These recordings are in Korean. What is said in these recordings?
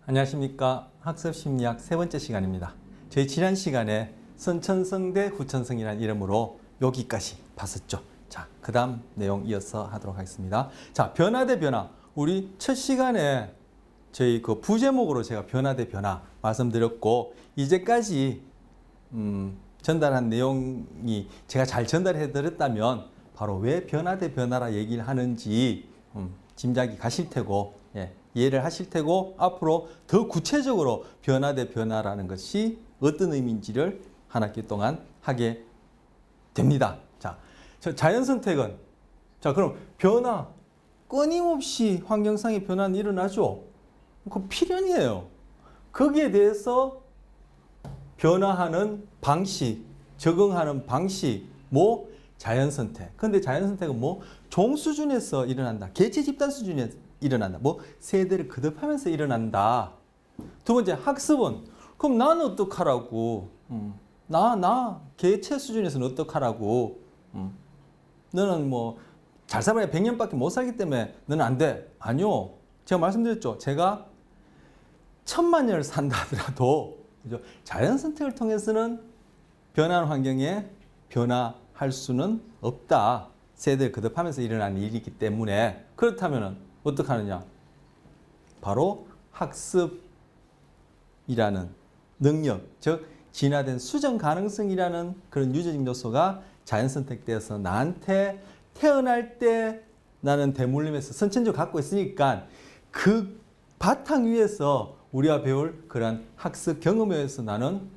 안녕하십니까. 학습심리학 세 번째 시간입니다. 저희 지난 시간에 선천성 대 후천성이라는 이름으로 여기까지 봤었죠. 자, 그 다음 내용 이어서 하도록 하겠습니다. 자, 변화 대 변화. 우리 첫 시간에 저희 그 부제목으로 제가 변화 대 변화 말씀드렸고, 이제까지 전달한 내용이 제가 잘 전달해 드렸다면 바로 왜 변화 대 변화라 얘기를 하는지 짐작이 가실 테고, 이해를 하실 테고, 앞으로 더 구체적으로 변화 대 변화라는 것이 어떤 의미인지를 한 학기 동안 하게 됩니다. 자, 자연 선택은, 자, 그럼 변화, 끊임없이 환경상의 변화는 일어나죠. 그건 필연이에요. 거기에 대해서 변화하는 방식, 적응하는 방식, 뭐 자연 선택. 근데 자연 선택은 뭐 종 수준에서 일어난다. 개체 집단 수준에서 일어난다. 뭐 세대를 거듭하면서 일어난다. 두 번째, 학습은 그럼 나는 어떡하라고? 나 개체 수준에서는 어떡하라고? 너는 뭐 잘 살아야 100년밖에 못 살기 때문에 너는 안 돼. 아니요. 제가 말씀드렸죠. 제가 1000만 년을 산다 하더라도 자연 선택을 통해서는 변화하는 환경에 변화할 수는 없다. 세대를 거듭하면서 일어나는 일이기 때문에. 그렇다면 어떻게 하느냐? 바로 학습이라는 능력, 즉 진화된 수정 가능성이라는 그런 유전적 요소가 자연 선택되어서 나한테 태어날 때 나는 대물림에서 선천적으로 갖고 있으니까 그 바탕 위에서 우리가 배울 그런 학습 경험에 의해서 나는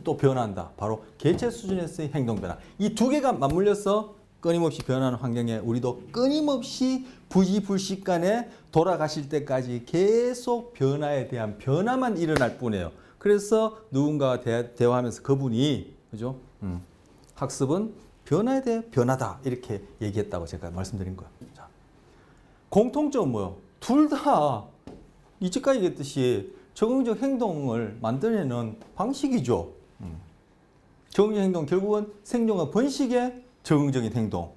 또 변화한다. 바로 개체 수준에서의 행동 변화. 이 두 개가 맞물려서 끊임없이 변하는 환경에 우리도 끊임없이 부지불식간에 돌아가실 때까지 계속 변화에 대한 변화만 일어날 뿐이에요. 그래서 누군가와 대화하면서 그분이, 그죠? 학습은 변화에 대해 변화다. 이렇게 얘기했다고 제가 말씀드린 거예요. 자, 공통점은 뭐예요? 둘 다 이제까지 얘기했듯이 적응적 행동을 만들어내는 방식이죠. 적응적 행동, 결국은 생존과 번식의 적응적인 행동.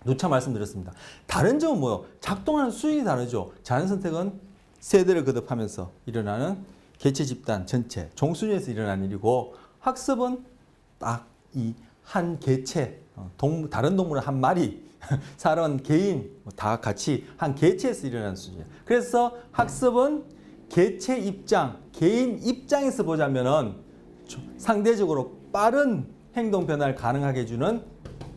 누차 말씀드렸습니다. 다른 점은 뭐예요? 작동하는 수준이 다르죠. 자연 선택은 세대를 거듭하면서 일어나는 개체 집단 전체, 종 수준에서 일어나는 일이고, 학습은 딱 이 한 개체, 다른 동물 한 마리, 사람, 개인 다 같이 한 개체에서 일어나는 수준이에요. 그래서 학습은 개체 입장, 개인 입장에서 보자면은 상대적으로 빠른 행동 변화를 가능하게 해주는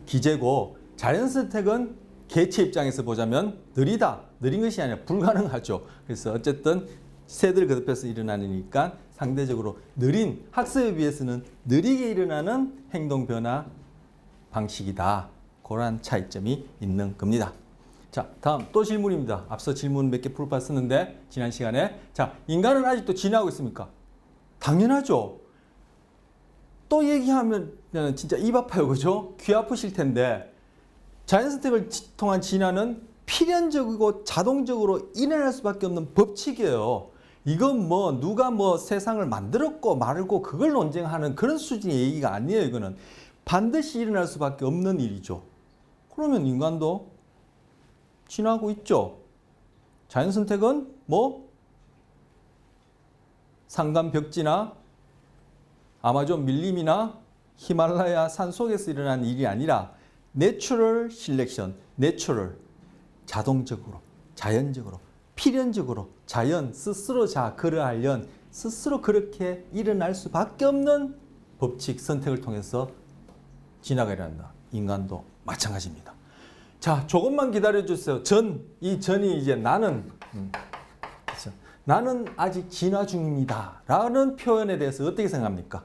기제고, 자연 선택은 개체 입장에서 보자면 느린 것이 아니라 불가능하죠. 그래서 어쨌든 세대를 거듭해서 일어나는 일이니까 상대적으로 느린, 학습에 비해서는 느리게 일어나는 행동 변화 방식이다. 그런 차이점이 있는 겁니다. 자, 다음 또 질문입니다. 앞서 질문 몇 개 풀어봤었는데 지난 시간에, 자, 인간은 아직도 진화하고 있습니까? 당연하죠. 또 얘기하면 진짜 입 아파요. 그죠? 귀 아프실 텐데, 자연 선택을 통한 진화는 필연적이고 자동적으로 일어날 수밖에 없는 법칙이에요. 이건 뭐 누가 뭐 세상을 만들었고 말고 그걸 논쟁하는 그런 수준의 얘기가 아니에요. 이거는 반드시 일어날 수밖에 없는 일이죠. 그러면 인간도 진화하고 있죠. 자연 선택은 뭐 산간벽지나 아마존 밀림이나 히말라야 산 속에서 일어나는 일이 아니라 내추럴 실렉션, 내추럴, 자동적으로, 자연적으로, 필연적으로 자연 스스로 그러하련 스스로 그렇게 일어날 수밖에 없는 법칙, 선택을 통해서 진화가 일어난다. 인간도 마찬가지입니다. 자, 조금만 기다려주세요. 이 전이 이제 나는 아직 진화 중입니다. 라는 표현에 대해서 어떻게 생각합니까?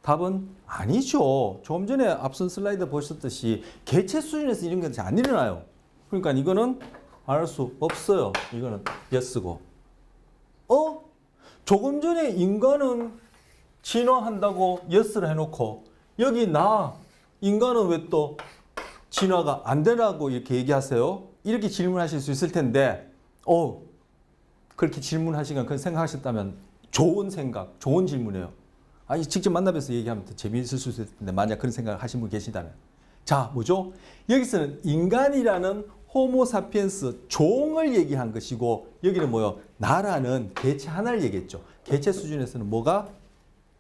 답은 아니죠. 조금 전에 앞선 슬라이드 보셨듯이 개체 수준에서 이런 것이 안 일어나요. 그러니까 이거는 알 수 없어요. 이거는 예스고. 조금 전에 인간은 진화한다고 예스를 해놓고 여기 인간은 왜 또 진화가 안 되라고 이렇게 얘기하세요? 이렇게 질문하실 수 있을 텐데, 그렇게 질문하시거나 그런 생각하셨다면 좋은 생각, 좋은 질문이에요. 아니, 직접 만나뵈서 얘기하면 더 재미있을 수 있을 텐데, 만약 그런 생각을 하신 분 계시다면. 자, 뭐죠? 여기서는 인간이라는 호모사피엔스 종을 얘기한 것이고 여기는 뭐요? 나라는 개체 하나를 얘기했죠. 개체 수준에서는 뭐가?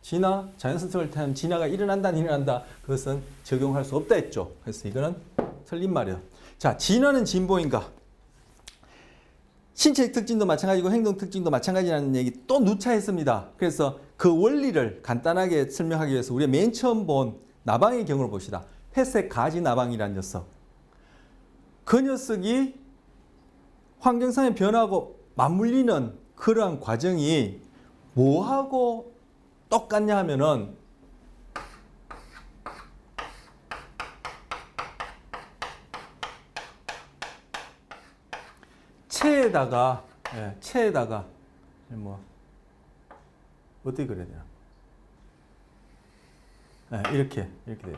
진화, 자연선택을 통한 진화가 일어난다. 그것은 적용할 수 없다 했죠. 그래서 이거는 틀린 말이에요. 자, 진화는 진보인가? 신체 특징도 마찬가지고 행동 특징도 마찬가지라는 얘기 또 누차했습니다. 그래서 그 원리를 간단하게 설명하기 위해서 우리가 맨 처음 본 나방의 경우를 봅시다. 회색 가지 나방이라는 녀석. 그 녀석이 환경상의 변화하고 맞물리는 그러한 과정이 뭐하고 똑같냐 하면은 체에다가 뭐 어떻게 그래야 되나? 이렇게 돼요.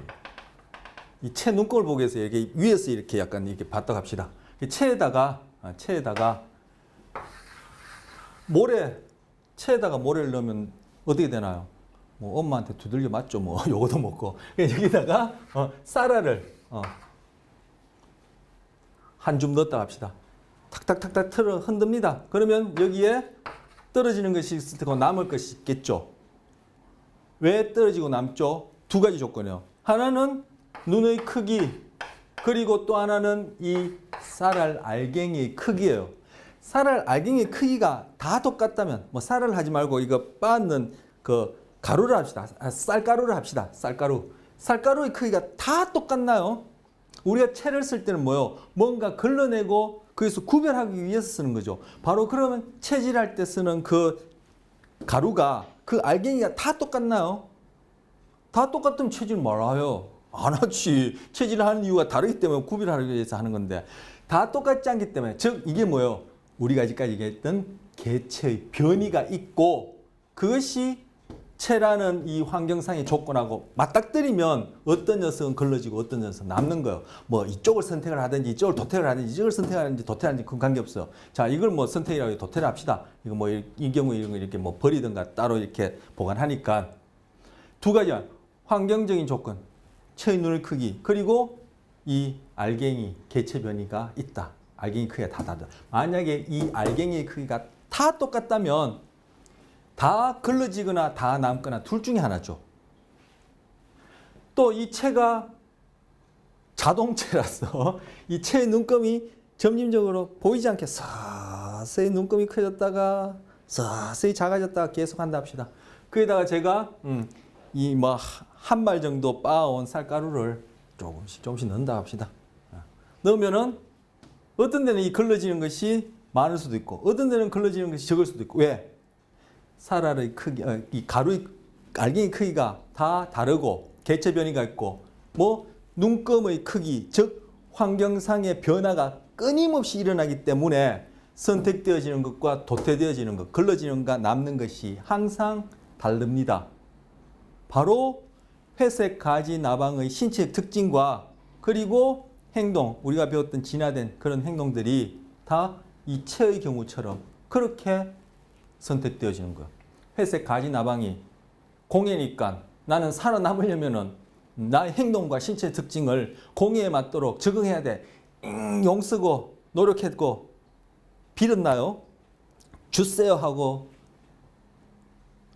이 채 눈곱을 보기 위해서 이렇게 위에서 이렇게 약간 이렇게 봤다 갑시다. 체에다가 체에다가 모래를 넣으면 어떻게 되나요? 뭐 엄마한테 두들겨 맞죠, 뭐 요거도 먹고. 여기다가 쌀알을 한 줌 넣었다 합시다. 탁탁탁탁 틀어 흔듭니다. 그러면 여기에 떨어지는 것이 있을 테고 남을 것이 있겠죠. 왜 떨어지고 남죠? 두 가지 조건이요. 하나는 눈의 크기, 그리고 또 하나는 이 쌀알 알갱이의 크기예요. 쌀알 알갱이의 크기가 다 똑같다면 뭐 쌀알 하지 말고 이거 빻는 그 가루를 합시다. 쌀가루를 합시다. 쌀가루의 크기가 다 똑같나요? 우리가 채를 쓸 때는 뭐요? 뭔가 걸러내고 거기서 구별하기 위해서 쓰는 거죠. 바로 그러면 채질할 때 쓰는 그 가루가 그 알갱이가 다 똑같나요? 다 똑같으면 채질 말아요. 안 하지. 채질을 하는 이유가 다르기 때문에 구별하기 위해서 하는 건데 다 똑같지 않기 때문에 즉 이게 뭐예요? 우리가 아직까지 얘기했던 개체의 변이가 있고 그것이 채라는 이 환경상의 조건하고 맞닥뜨리면 어떤 녀석은 걸러지고 어떤 녀석은 남는 거예요. 뭐 이쪽을 선택을 하든지 이쪽을 도태를 하든지 이쪽을 선택하든지 도태하든지 그건 관계없어요. 자, 이걸 뭐 선택이라고 도태를 합시다. 이거 뭐 이 경우 이런 거 이렇게 뭐 버리든가 따로 이렇게 보관하니까 두 가지야. 환경적인 조건, 채의 눈의 크기 그리고 이 알갱이 개체 변이가 있다. 알갱이 크기가 다 다르다. 만약에 이 알갱이의 크기가 다 똑같다면 다 걸러지거나 다 남거나 둘 중에 하나죠. 또 이 채가 자동채라서 이 채의 눈금이 점진적으로 보이지 않게 서서히 눈금이 커졌다가 서서히 작아졌다가 계속 한다 합시다. 거기다가 제가 이 뭐 한 말 정도 빻아온 쌀가루를 조금씩 넣는다 합시다. 넣으면은 어떤 데는 이 걸러지는 것이 많을 수도 있고 어떤 데는 걸러지는 것이 적을 수도 있고 왜? 쌀알의 크기, 이 가루의 알갱이 크기가 다 다르고 개체 변이가 있고 뭐 눈금의 크기, 즉 환경상의 변화가 끊임없이 일어나기 때문에 선택되어지는 것과 도태되어지는 것, 걸러지는 것과 남는 것이 항상 다릅니다. 바로 회색 가지 나방의 신체 특징과 그리고 행동, 우리가 배웠던 진화된 그런 행동들이 다 이 채의 경우처럼 그렇게 선택되어지는 거예요. 회색 가지 나방이 공해니까 나는 살아남으려면은 나의 행동과 신체 특징을 공해에 맞도록 적응해야 돼. 용 쓰고 노력했고 빌었나요? 주세요 하고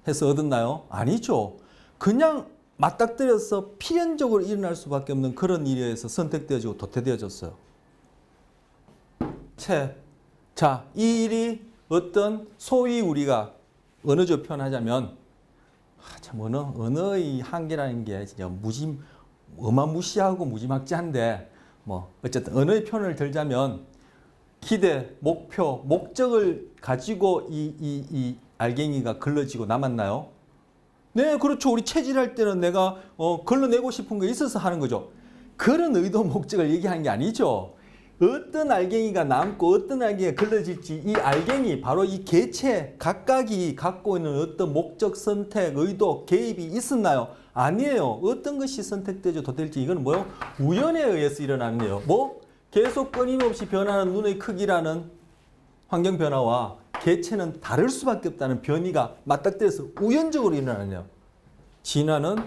해서 얻었나요? 아니죠. 그냥 맞닥뜨려서 필연적으로 일어날 수밖에 없는 그런 일에 의해서 선택되어지고 도태되어졌어요. 자, 이 일이 어떤 소위 우리가 언어적 표현하자면 참 언어의 한계라는 게 진짜 어마무시하고 무지막지한데 뭐 어쨌든 언어의 표현을 들자면 기대, 목표, 목적을 가지고 이 알갱이가 걸러지고 남았나요? 네, 그렇죠. 우리 체질할 때는 내가 걸러내고 싶은 게 있어서 하는 거죠. 그런 의도, 목적을 얘기하는 게 아니죠. 어떤 알갱이가 남고 어떤 알갱이가 걸러질지 이 알갱이, 바로 이 개체 각각이 갖고 있는 어떤 목적, 선택, 의도, 개입이 있었나요? 아니에요. 어떤 것이 선택되죠, 도될지 이건 뭐요? 우연에 의해서 일어나는 거예요. 뭐? 계속 끊임없이 변하는 눈의 크기라는 환경 변화와 개체는 다를 수밖에 없다는 변이가 맞닥뜨려서 우연적으로 일어나네요. 진화는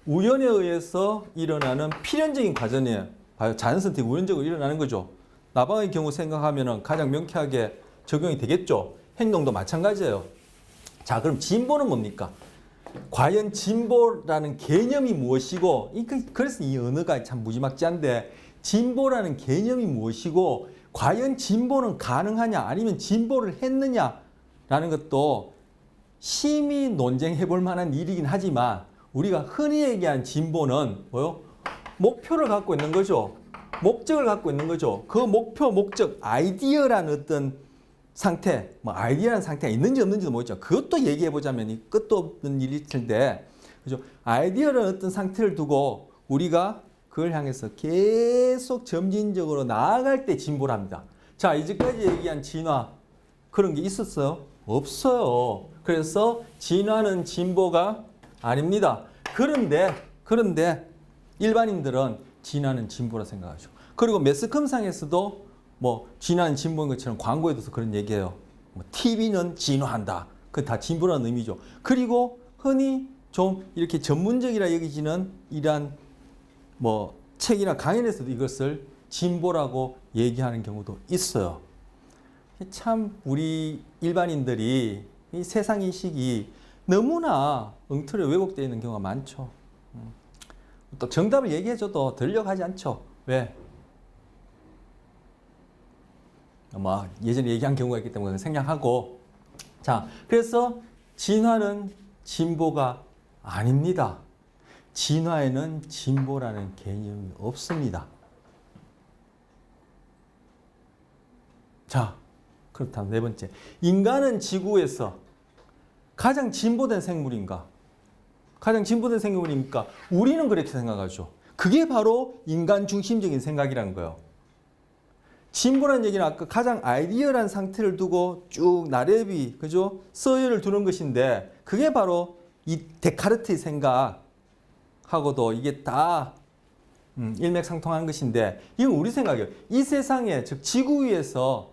우연에 의해서 일어나는 필연적인 과정이에요. 자연 선택이 우연적으로 일어나는 거죠. 나방의 경우 생각하면은 가장 명쾌하게 적용이 되겠죠. 행동도 마찬가지예요. 자, 그럼 진보는 뭡니까? 과연 진보라는 개념이 무엇이고, 그래서 이 언어가 참 무지막지한데, 진보라는 개념이 무엇이고, 과연 진보는 가능하냐, 아니면 진보를 했느냐라는 것도 심히 논쟁해 볼 만한 일이긴 하지만, 우리가 흔히 얘기한 진보는 뭐요? 목표를 갖고 있는 거죠. 목적을 갖고 있는 거죠. 그 목표, 목적, 아이디어라는 어떤 상태, 뭐 아이디어라는 상태가 있는지 없는지도 모르죠. 그것도 얘기해 보자면 이 끝도 없는 일일 텐데, 그죠? 아이디어라는 어떤 상태를 두고 우리가 그걸 향해서 계속 점진적으로 나아갈 때 진보를 합니다. 자, 이제까지 얘기한 진화, 그런 게 있었어요? 없어요. 그래서 진화는 진보가 아닙니다. 그런데 일반인들은 진화는 진보라 생각하죠. 그리고 매스컴상에서도 뭐 진화는 진보인 것처럼 광고에도 그런 얘기해요. 뭐 TV는 진화한다. 그건 다 진보라는 의미죠. 그리고 흔히 좀 이렇게 전문적이라 여기지는 이러한 뭐 책이나 강연에서도 이것을 진보라고 얘기하는 경우도 있어요. 참 우리 일반인들이 이 세상 인식이 너무나 엉터리에 왜곡되어 있는 경우가 많죠. 또 정답을 얘기해줘도 들려고 하지 않죠. 왜? 뭐 예전에 얘기한 경우가 있기 때문에 생략하고, 자, 그래서 진화는 진보가 아닙니다. 진화에는 진보라는 개념이 없습니다. 자, 그렇다면 네 번째, 인간은 지구에서 가장 진보된 생물인가? 가장 진보된 생물입니까? 우리는 그렇게 생각하죠. 그게 바로 인간 중심적인 생각이라는 거예요. 진보라는 얘기는 아까 가장 아이디어란 상태를 두고 쭉 나래비, 그죠? 서열을 두는 것인데, 그게 바로 이 데카르트의 생각하고도 이게 다 일맥상통한 것인데, 이건 우리 생각이에요. 이 세상에, 즉 지구 위에서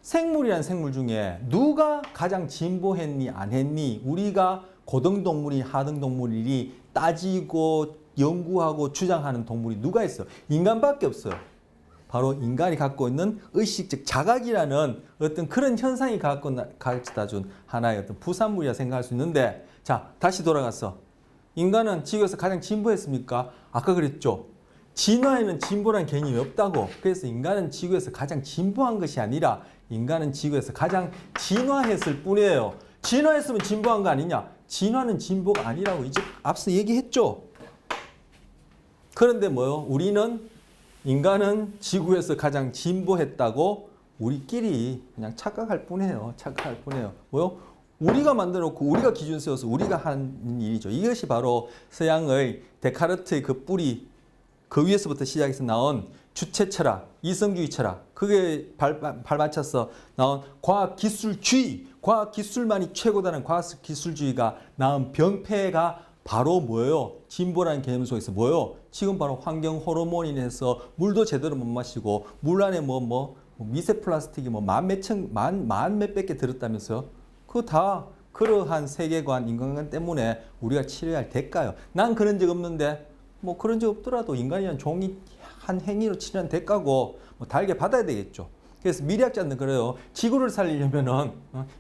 생물이란 생물 중에 누가 가장 진보했니 안 했니, 우리가 고등동물이 하등동물이 따지고 연구하고 주장하는 동물이 누가 있어요? 인간밖에 없어요. 바로 인간이 갖고 있는 의식, 즉 자각이라는 어떤 그런 현상이 가르쳐다 준 하나의 어떤 부산물이라 생각할 수 있는데, 자, 다시 돌아가서 인간은 지구에서 가장 진보했습니까? 아까 그랬죠. 진화에는 진보라는 개념이 없다고. 그래서 인간은 지구에서 가장 진보한 것이 아니라 인간은 지구에서 가장 진화했을 뿐이에요. 진화했으면 진보한 거 아니냐? 진화는 진보가 아니라고 이제 앞서 얘기했죠. 그런데 뭐요? 인간은 지구에서 가장 진보했다고 우리끼리 그냥 착각할 뿐이에요. 착각할 뿐이에요. 뭐요? 우리가 만들어 놓고 우리가 기준 세워서 우리가 한 일이죠. 이것이 바로 서양의 데카르트의 그 뿌리, 그 위에서부터 시작해서 나온 주체 철학, 이성주의 철학, 그게 발맞춰서 나온 과학기술주의, 과학기술만이 최고다는 과학기술주의가 낳은 병폐가 바로 뭐예요? 진보라는 개념 속에서 뭐예요? 지금 바로 환경 호르몬이 해서 물도 제대로 못 마시고 물 안에 미세 플라스틱이 만 몇백 개 들었다면서요? 그거 다 그러한 세계관, 인간관 때문에 우리가 치러야 할 대가요. 난 그런 적 없는데, 뭐 그런 적 없더라도 인간이란 종이 한 행위로 치르는 대가고 달게 받아야 되겠죠. 그래서 미래학자는 그래요. 지구를 살리려면은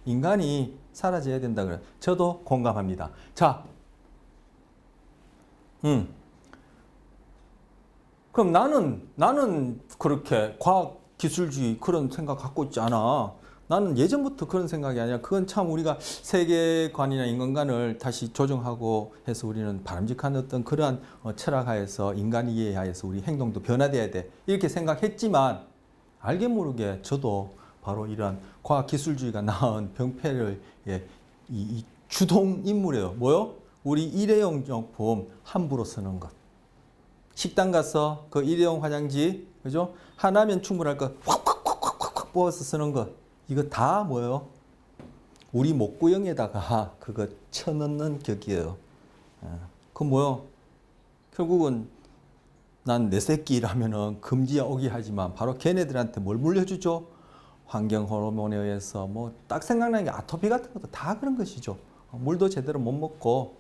인간이 사라져야 된다 그래요. 저도 공감합니다. 자, 그럼 나는 그렇게 과학기술주의 그런 생각 갖고 있지 않아. 나는 예전부터 그런 생각이 아니라, 그건 참 우리가 세계관이나 인간관을 다시 조정하고 해서 우리는 바람직한 어떤 그러한 철학하에서 인간 이해하에서 우리 행동도 변화돼야 돼. 이렇게 생각했지만 알게 모르게 저도 바로 이러한 과학기술주의가 낳은 병폐를 이 주동 인물이에요. 뭐요? 우리 일회용 용품 함부로 쓰는 것. 식당 가서 그 일회용 화장지, 그죠? 하나면 충분할 것 확 뽑아서 쓰는 것. 이거 다 뭐예요? 우리 목구멍에다가 그거 쳐넣는 격이에요. 그 뭐요? 결국은 난 내 새끼라면은 금지야 오기 하지만 바로 걔네들한테 뭘 물려주죠? 환경 호르몬에 의해서 뭐 딱 생각나는 게 아토피 같은 것도 다 그런 것이죠. 물도 제대로 못 먹고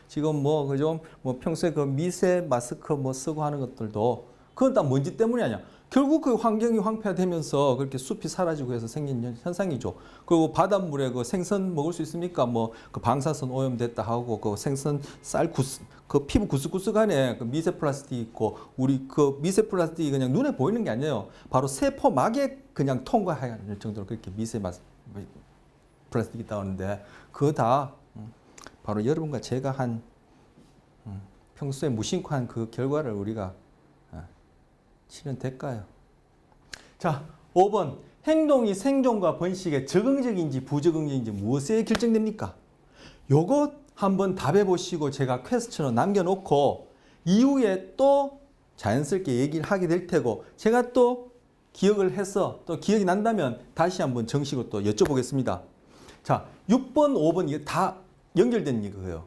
지금 그죠? 평소에 그 미세 마스크 쓰고 하는 것들도 그건 다 먼지 때문이 아니야. 결국 그 환경이 황폐화되면서 그렇게 숲이 사라지고 해서 생긴 현상이죠. 그리고 바닷물에 그 생선 먹을 수 있습니까? 뭐 그 방사선 오염됐다 하고 그 생선 그 피부 구석구석안에 그 미세 플라스틱 있고 우리 그 미세 플라스틱이 그냥 눈에 보이는 게 아니에요. 바로 세포막에 그냥 통과할 정도로 그렇게 미세 플라스틱이 있다고 하는데 그거 다 바로 여러분과 제가 한 평소에 무심코 한 그 결과를 우리가 치는 대가예요. 자, 5번. 행동이 생존과 번식에 적응적인지 부적응적인지 무엇에 결정됩니까? 요거 한번 답해 보시고 제가 퀘스천으로 남겨놓고 이후에 또 자연스럽게 얘기를 하게 될 테고 제가 또 기억을 해서 또 기억이 난다면 다시 한번 정식으로 또 여쭤보겠습니다. 자, 6번, 5번 이게 다 연결된 이거예요.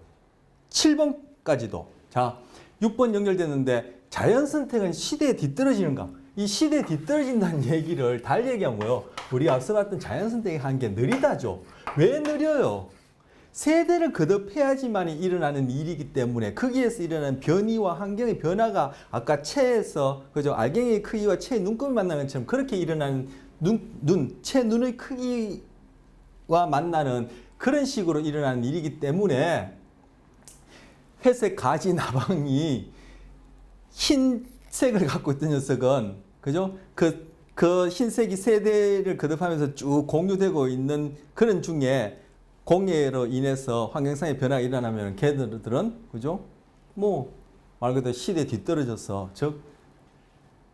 7번까지도. 자, 6번 연결됐는데 자연 선택은 시대에 뒤떨어지는가? 이 시대에 뒤떨어진다는 얘기를 달리 얘기하면 뭐예요? 우리가 앞서 봤던 자연 선택이 한 게 느리다죠. 왜 느려요? 세대를 거듭해야지만 일어나는 일이기 때문에 거기에서 일어나는 변이와 환경의 변화가 아까 체에서 그죠? 알갱이의 크기와 체의 눈금이 만나는 것처럼 그렇게 일어나는 체 눈의 크기와 만나는 그런 식으로 일어나는 일이기 때문에 회색 가지 나방이 흰색을 갖고 있던 녀석은 그죠? 그 흰색이 세대를 거듭하면서 쭉 공유되고 있는 그런 중에 공해로 인해서 환경상의 변화가 일어나면 걔들은 그죠? 뭐 말 그대로 시대에 뒤떨어져서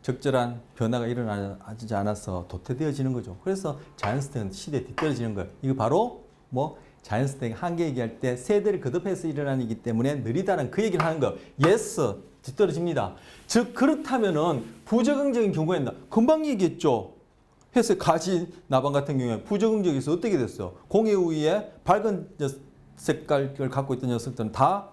적절한 변화가 일어나지 않아서 도태되어지는 거죠. 그래서 자연스테이크는 시대에 뒤떨어지는 거예요. 이거 바로 뭐 자연스테이크 한계 얘기할 때 세대를 거듭해서 일어나는 이기 때문에 느리다는 그 얘기를 하는 거. 예스. 뒤떨어집니다. 즉 그렇다면은 부적응적인 경우에는 금방 얘기했죠. 회색 가지 나방 같은 경우에 부적응적에서 어떻게 됐어? 공해 우위에 밝은 색깔을 갖고 있던 녀석들은 다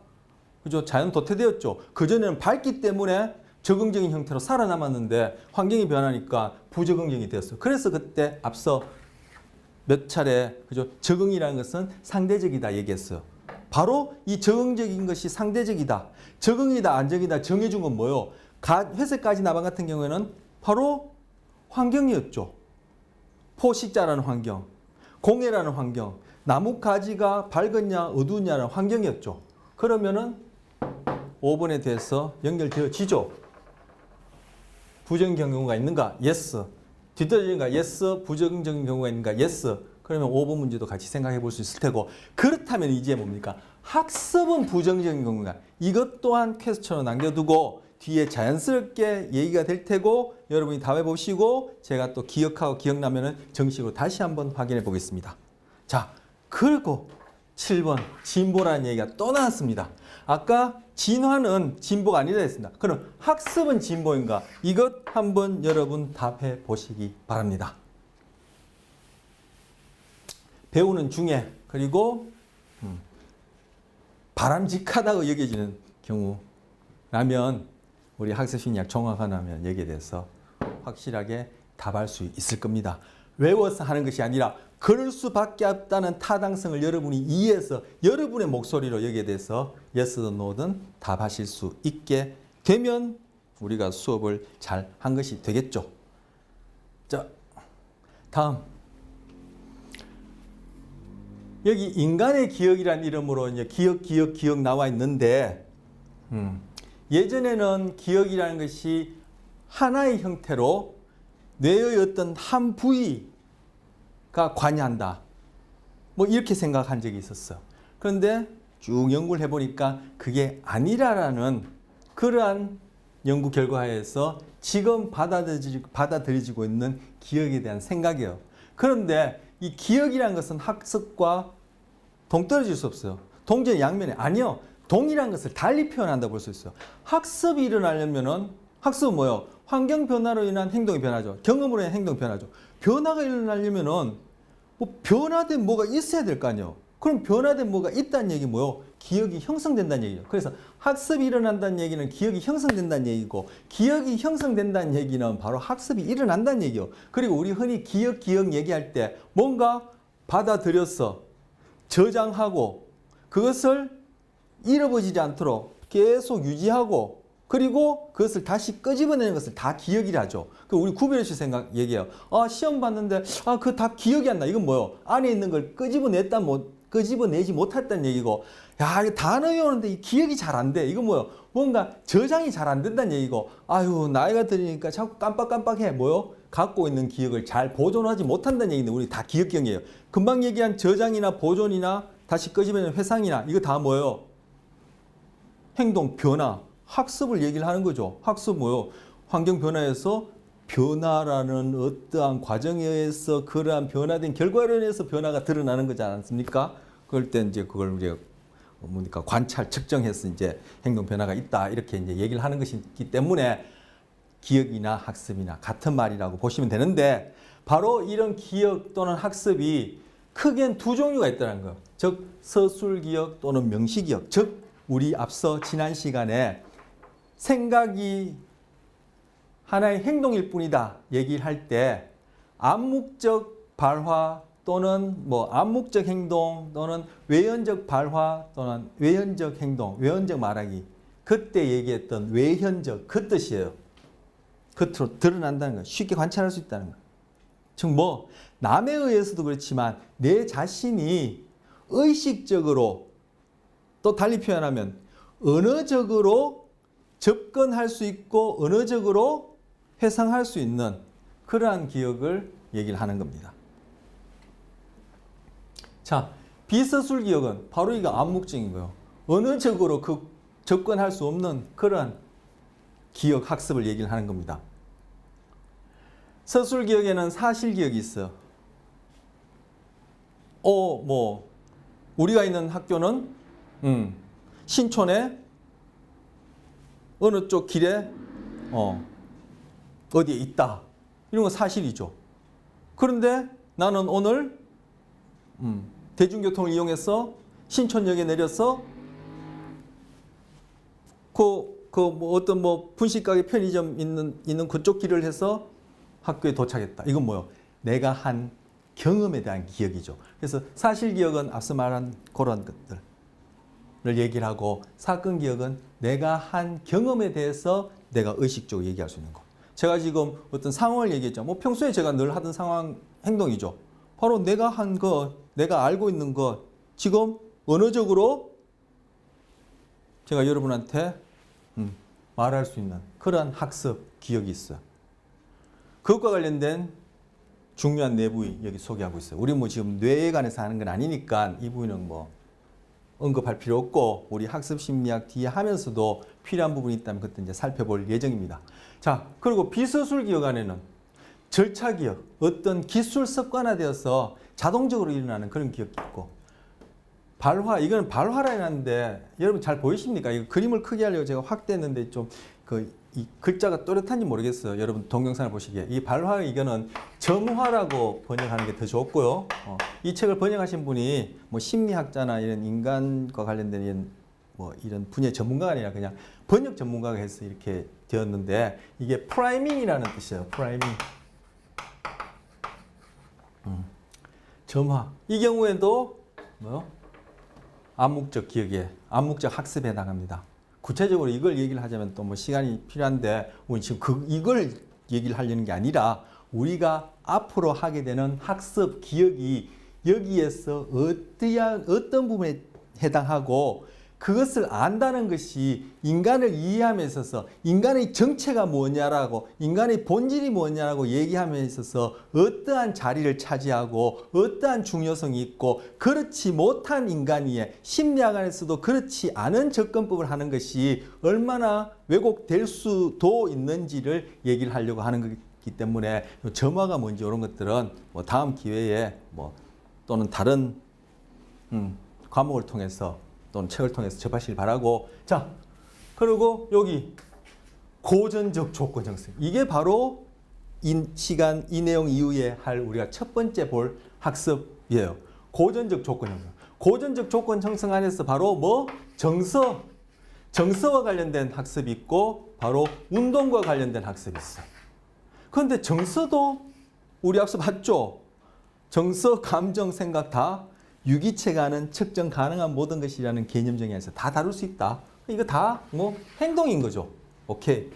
그죠? 자연 도태되었죠. 그전에는 밝기 때문에 적응적인 형태로 살아남았는데 환경이 변하니까 부적응적이 되었어. 그래서 그때 앞서 몇 차례 그죠? 적응이라는 것은 상대적이다 얘기했어요. 바로 이 적응적인 것이 상대적이다. 적응이다, 안적이다 정해준 건 뭐예요? 회색 가지 나방 같은 경우에는 바로 환경이었죠. 포식자라는 환경, 공해라는 환경, 나무 가지가 밝었냐, 어두웠냐는 환경이었죠. 그러면은 5번에 대해서 연결되어지죠. 부정적인 경우가 있는가? 예스. 뒤떨어지는가? 예스. 부정적인 경우가 있는가? 예스. 그러면 5번 문제도 같이 생각해 볼 수 있을 테고 그렇다면 이제 뭡니까? 학습은 부정적인 건가? 이것 또한 퀘스천으로 남겨두고 뒤에 자연스럽게 얘기가 될 테고 여러분이 답해 보시고 제가 또 기억하고 기억나면은 정식으로 다시 한번 확인해 보겠습니다. 자, 그리고 7번 진보라는 얘기가 또 나왔습니다. 아까 진화는 진보가 아니라 했습니다. 그럼 학습은 진보인가? 이것 한번 여러분 답해 보시기 바랍니다. 배우는 중에 그리고 바람직하다고 여겨지는 경우라면 우리 학습 심리학 종합하면 여기에 대해서 확실하게 답할 수 있을 겁니다. 외워서 하는 것이 아니라 그럴 수밖에 없다는 타당성을 여러분이 이해해서 여러분의 목소리로 여기에 대해서 예스든 노든 답하실 수 있게 되면 우리가 수업을 잘 한 것이 되겠죠. 자, 다음. 여기 인간의 기억이라는 이름으로 이제 기억 나와 있는데, 예전에는 기억이라는 것이 하나의 형태로 뇌의 어떤 한 부위가 관여한다. 뭐 이렇게 생각한 적이 있었어. 그런데 쭉 연구를 해보니까 그게 아니라라는 그러한 연구 결과에서 지금 받아들여지고 있는 기억에 대한 생각이에요. 그런데 이 기억이라는 것은 학습과 동떨어질 수 없어요. 동전의 양면에 아니요. 동일한 것을 달리 표현한다 볼 수 있어요. 학습이 일어나려면은 학습은 뭐예요? 환경 변화로 인한 행동이 변하죠. 경험으로 인한 행동이 변하죠. 변화가 일어나려면은 뭐 변화된 뭐가 있어야 될 거 아니에요. 그럼 변화된 뭐가 있다는 얘기 뭐예요? 기억이 형성된다는 얘기죠. 그래서 학습이 일어난다는 얘기는 기억이 형성된다는 얘기고 기억이 형성된다는 얘기는 바로 학습이 일어난다는 얘기예요. 그리고 우리 흔히 기억 얘기할 때 뭔가 받아들여서 저장하고 그것을 잃어버리지 않도록 계속 유지하고 그리고 그것을 다시 끄집어내는 것을 다 기억이라 하죠. 그 우리 구별식 생각 얘기해요. 시험 봤는데 그 답 기억이 안 나. 이건 뭐요? 안에 있는 걸 끄집어내지 못했다는 얘기고, 야, 이거 단어 외우는데 기억이 잘 안 돼. 이건 뭐요? 뭔가 저장이 잘 안 된다는 얘기고, 아유, 나이가 들으니까 자꾸 깜빡깜빡해. 뭐요? 갖고 있는 기억을 잘 보존하지 못한다는 얘기인데 우리 다 기억경이에요. 금방 얘기한 저장이나 보존이나 다시 끄집어내는 회상이나 이거 다 뭐예요? 행동 변화, 학습을 얘기를 하는 거죠. 학습 뭐요? 환경 변화에서 변화라는 어떠한 과정에 의해서 그러한 변화된 결과로 인해서 변화가 드러나는 거지 않습니까? 그럴 때 이제 그걸 우리가 뭡니까? 관찰, 측정해서 이제 행동 변화가 있다. 이렇게 이제 얘기를 하는 것이기 때문에 기억이나 학습이나 같은 말이라고 보시면 되는데, 바로 이런 기억 또는 학습이 크게는 두 종류가 있다는 거. 즉, 서술기억 또는 명시기억. 즉, 우리 앞서 지난 시간에 생각이 하나의 행동일 뿐이다 얘기를 할 때 암묵적 발화 또는 암묵적 행동 또는 외현적 발화 또는 외현적 행동, 외현적 말하기, 그때 얘기했던 외현적 그 뜻이에요. 겉으로 드러난다는 거, 쉽게 관찰할 수 있다는 거. 즉 남에 의해서도 그렇지만 내 자신이 의식적으로, 또 달리 표현하면 언어적으로 접근할 수 있고 언어적으로 회상할 수 있는 그러한 기억을 얘기를 하는 겁니다. 자, 비서술 기억은 바로 이거 암묵적인 거예요. 언어적으로 접근할 수 없는 그러한 기억, 학습을 얘기를 하는 겁니다. 서술 기억에는 사실 기억이 있어요. 우리가 있는 학교는 신촌에 어느 쪽 길에 어디에 있다. 이런 건 사실이죠. 그런데 나는 오늘 대중교통을 이용해서 신촌역에 내려서 어떤 분식가게 편의점 있는 그쪽 길을 해서 학교에 도착했다. 이건 뭐요? 내가 한 경험에 대한 기억이죠. 그래서 사실 기억은 앞서 말한 그런 것들을 얘기를 하고, 사건 기억은 내가 한 경험에 대해서 내가 의식적으로 얘기할 수 있는 거. 제가 지금 어떤 상황을 얘기했죠. 평소에 제가 늘 하던 상황, 행동이죠. 바로 내가 한 것, 내가 알고 있는 것, 지금 언어적으로 제가 여러분한테 말할 수 있는 그러한 학습, 기억이 있어요. 그것과 관련된 중요한 내부위 여기 소개하고 있어요. 우리 지금 뇌에 관해서 하는 건 아니니까 이 부분은 언급할 필요 없고, 우리 학습 심리학 뒤에 하면서도 필요한 부분이 있다면 그때 이제 살펴볼 예정입니다. 자, 그리고 비서술 기억 안에는 절차 기억, 어떤 기술 습관화되어서 자동적으로 일어나는 그런 기억이 있고, 발화, 이거는 발화라 하는데 여러분 잘 보이십니까? 이거 그림을 크게 하려고 제가 확대했는데 좀 이 글자가 또렷한지 모르겠어요. 여러분 동영상을 보시기에. 이 발화, 이거는 정화라고 번역하는 게 더 좋고요. 이 책을 번역하신 분이 심리학자나 이런 인간과 관련된 이런 분야의 전문가가 아니라 그냥 번역 전문가가 해서 이렇게 되었는데, 이게 프라이밍이라는 뜻이에요. 프라이밍. 점화. 이 경우에도 암묵적 기억에, 암묵적 학습에 해당합니다. 구체적으로 이걸 얘기를 하자면 또 시간이 필요한데, 우리 지금 이걸 얘기를 하려는 게 아니라 우리가 앞으로 하게 되는 학습, 기억이 여기에서 어떤 부분에 해당하고, 그것을 안다는 것이 인간을 이해함에 있어서 인간의 정체가 뭐냐라고, 인간의 본질이 뭐냐라고 얘기함에 있어서 어떠한 자리를 차지하고 어떠한 중요성이 있고, 그렇지 못한 인간이에 심리학 안에서도 그렇지 않은 접근법을 하는 것이 얼마나 왜곡될 수도 있는지를 얘기를 하려고 하는 거기 때문에, 점화가 뭔지 이런 것들은 다음 기회에 또는 다른 과목을 통해서 또는 책을 통해서 접하시길 바라고. 자, 그리고 여기 고전적 조건 형성. 이게 바로 이 시간, 이 내용 이후에 할 우리가 첫 번째 볼 학습이에요. 고전적 조건 형성. 고전적 조건 형성 안에서 바로 정서와 관련된 학습이 있고, 바로 운동과 관련된 학습이 있어요. 그런데 정서도 우리 앞서 봤죠? 정서, 감정, 생각 다 유기체가 하는 측정 가능한 모든 것이라는 개념 정의에서 다 다룰 수 있다. 이거 다 행동인 거죠. 오케이.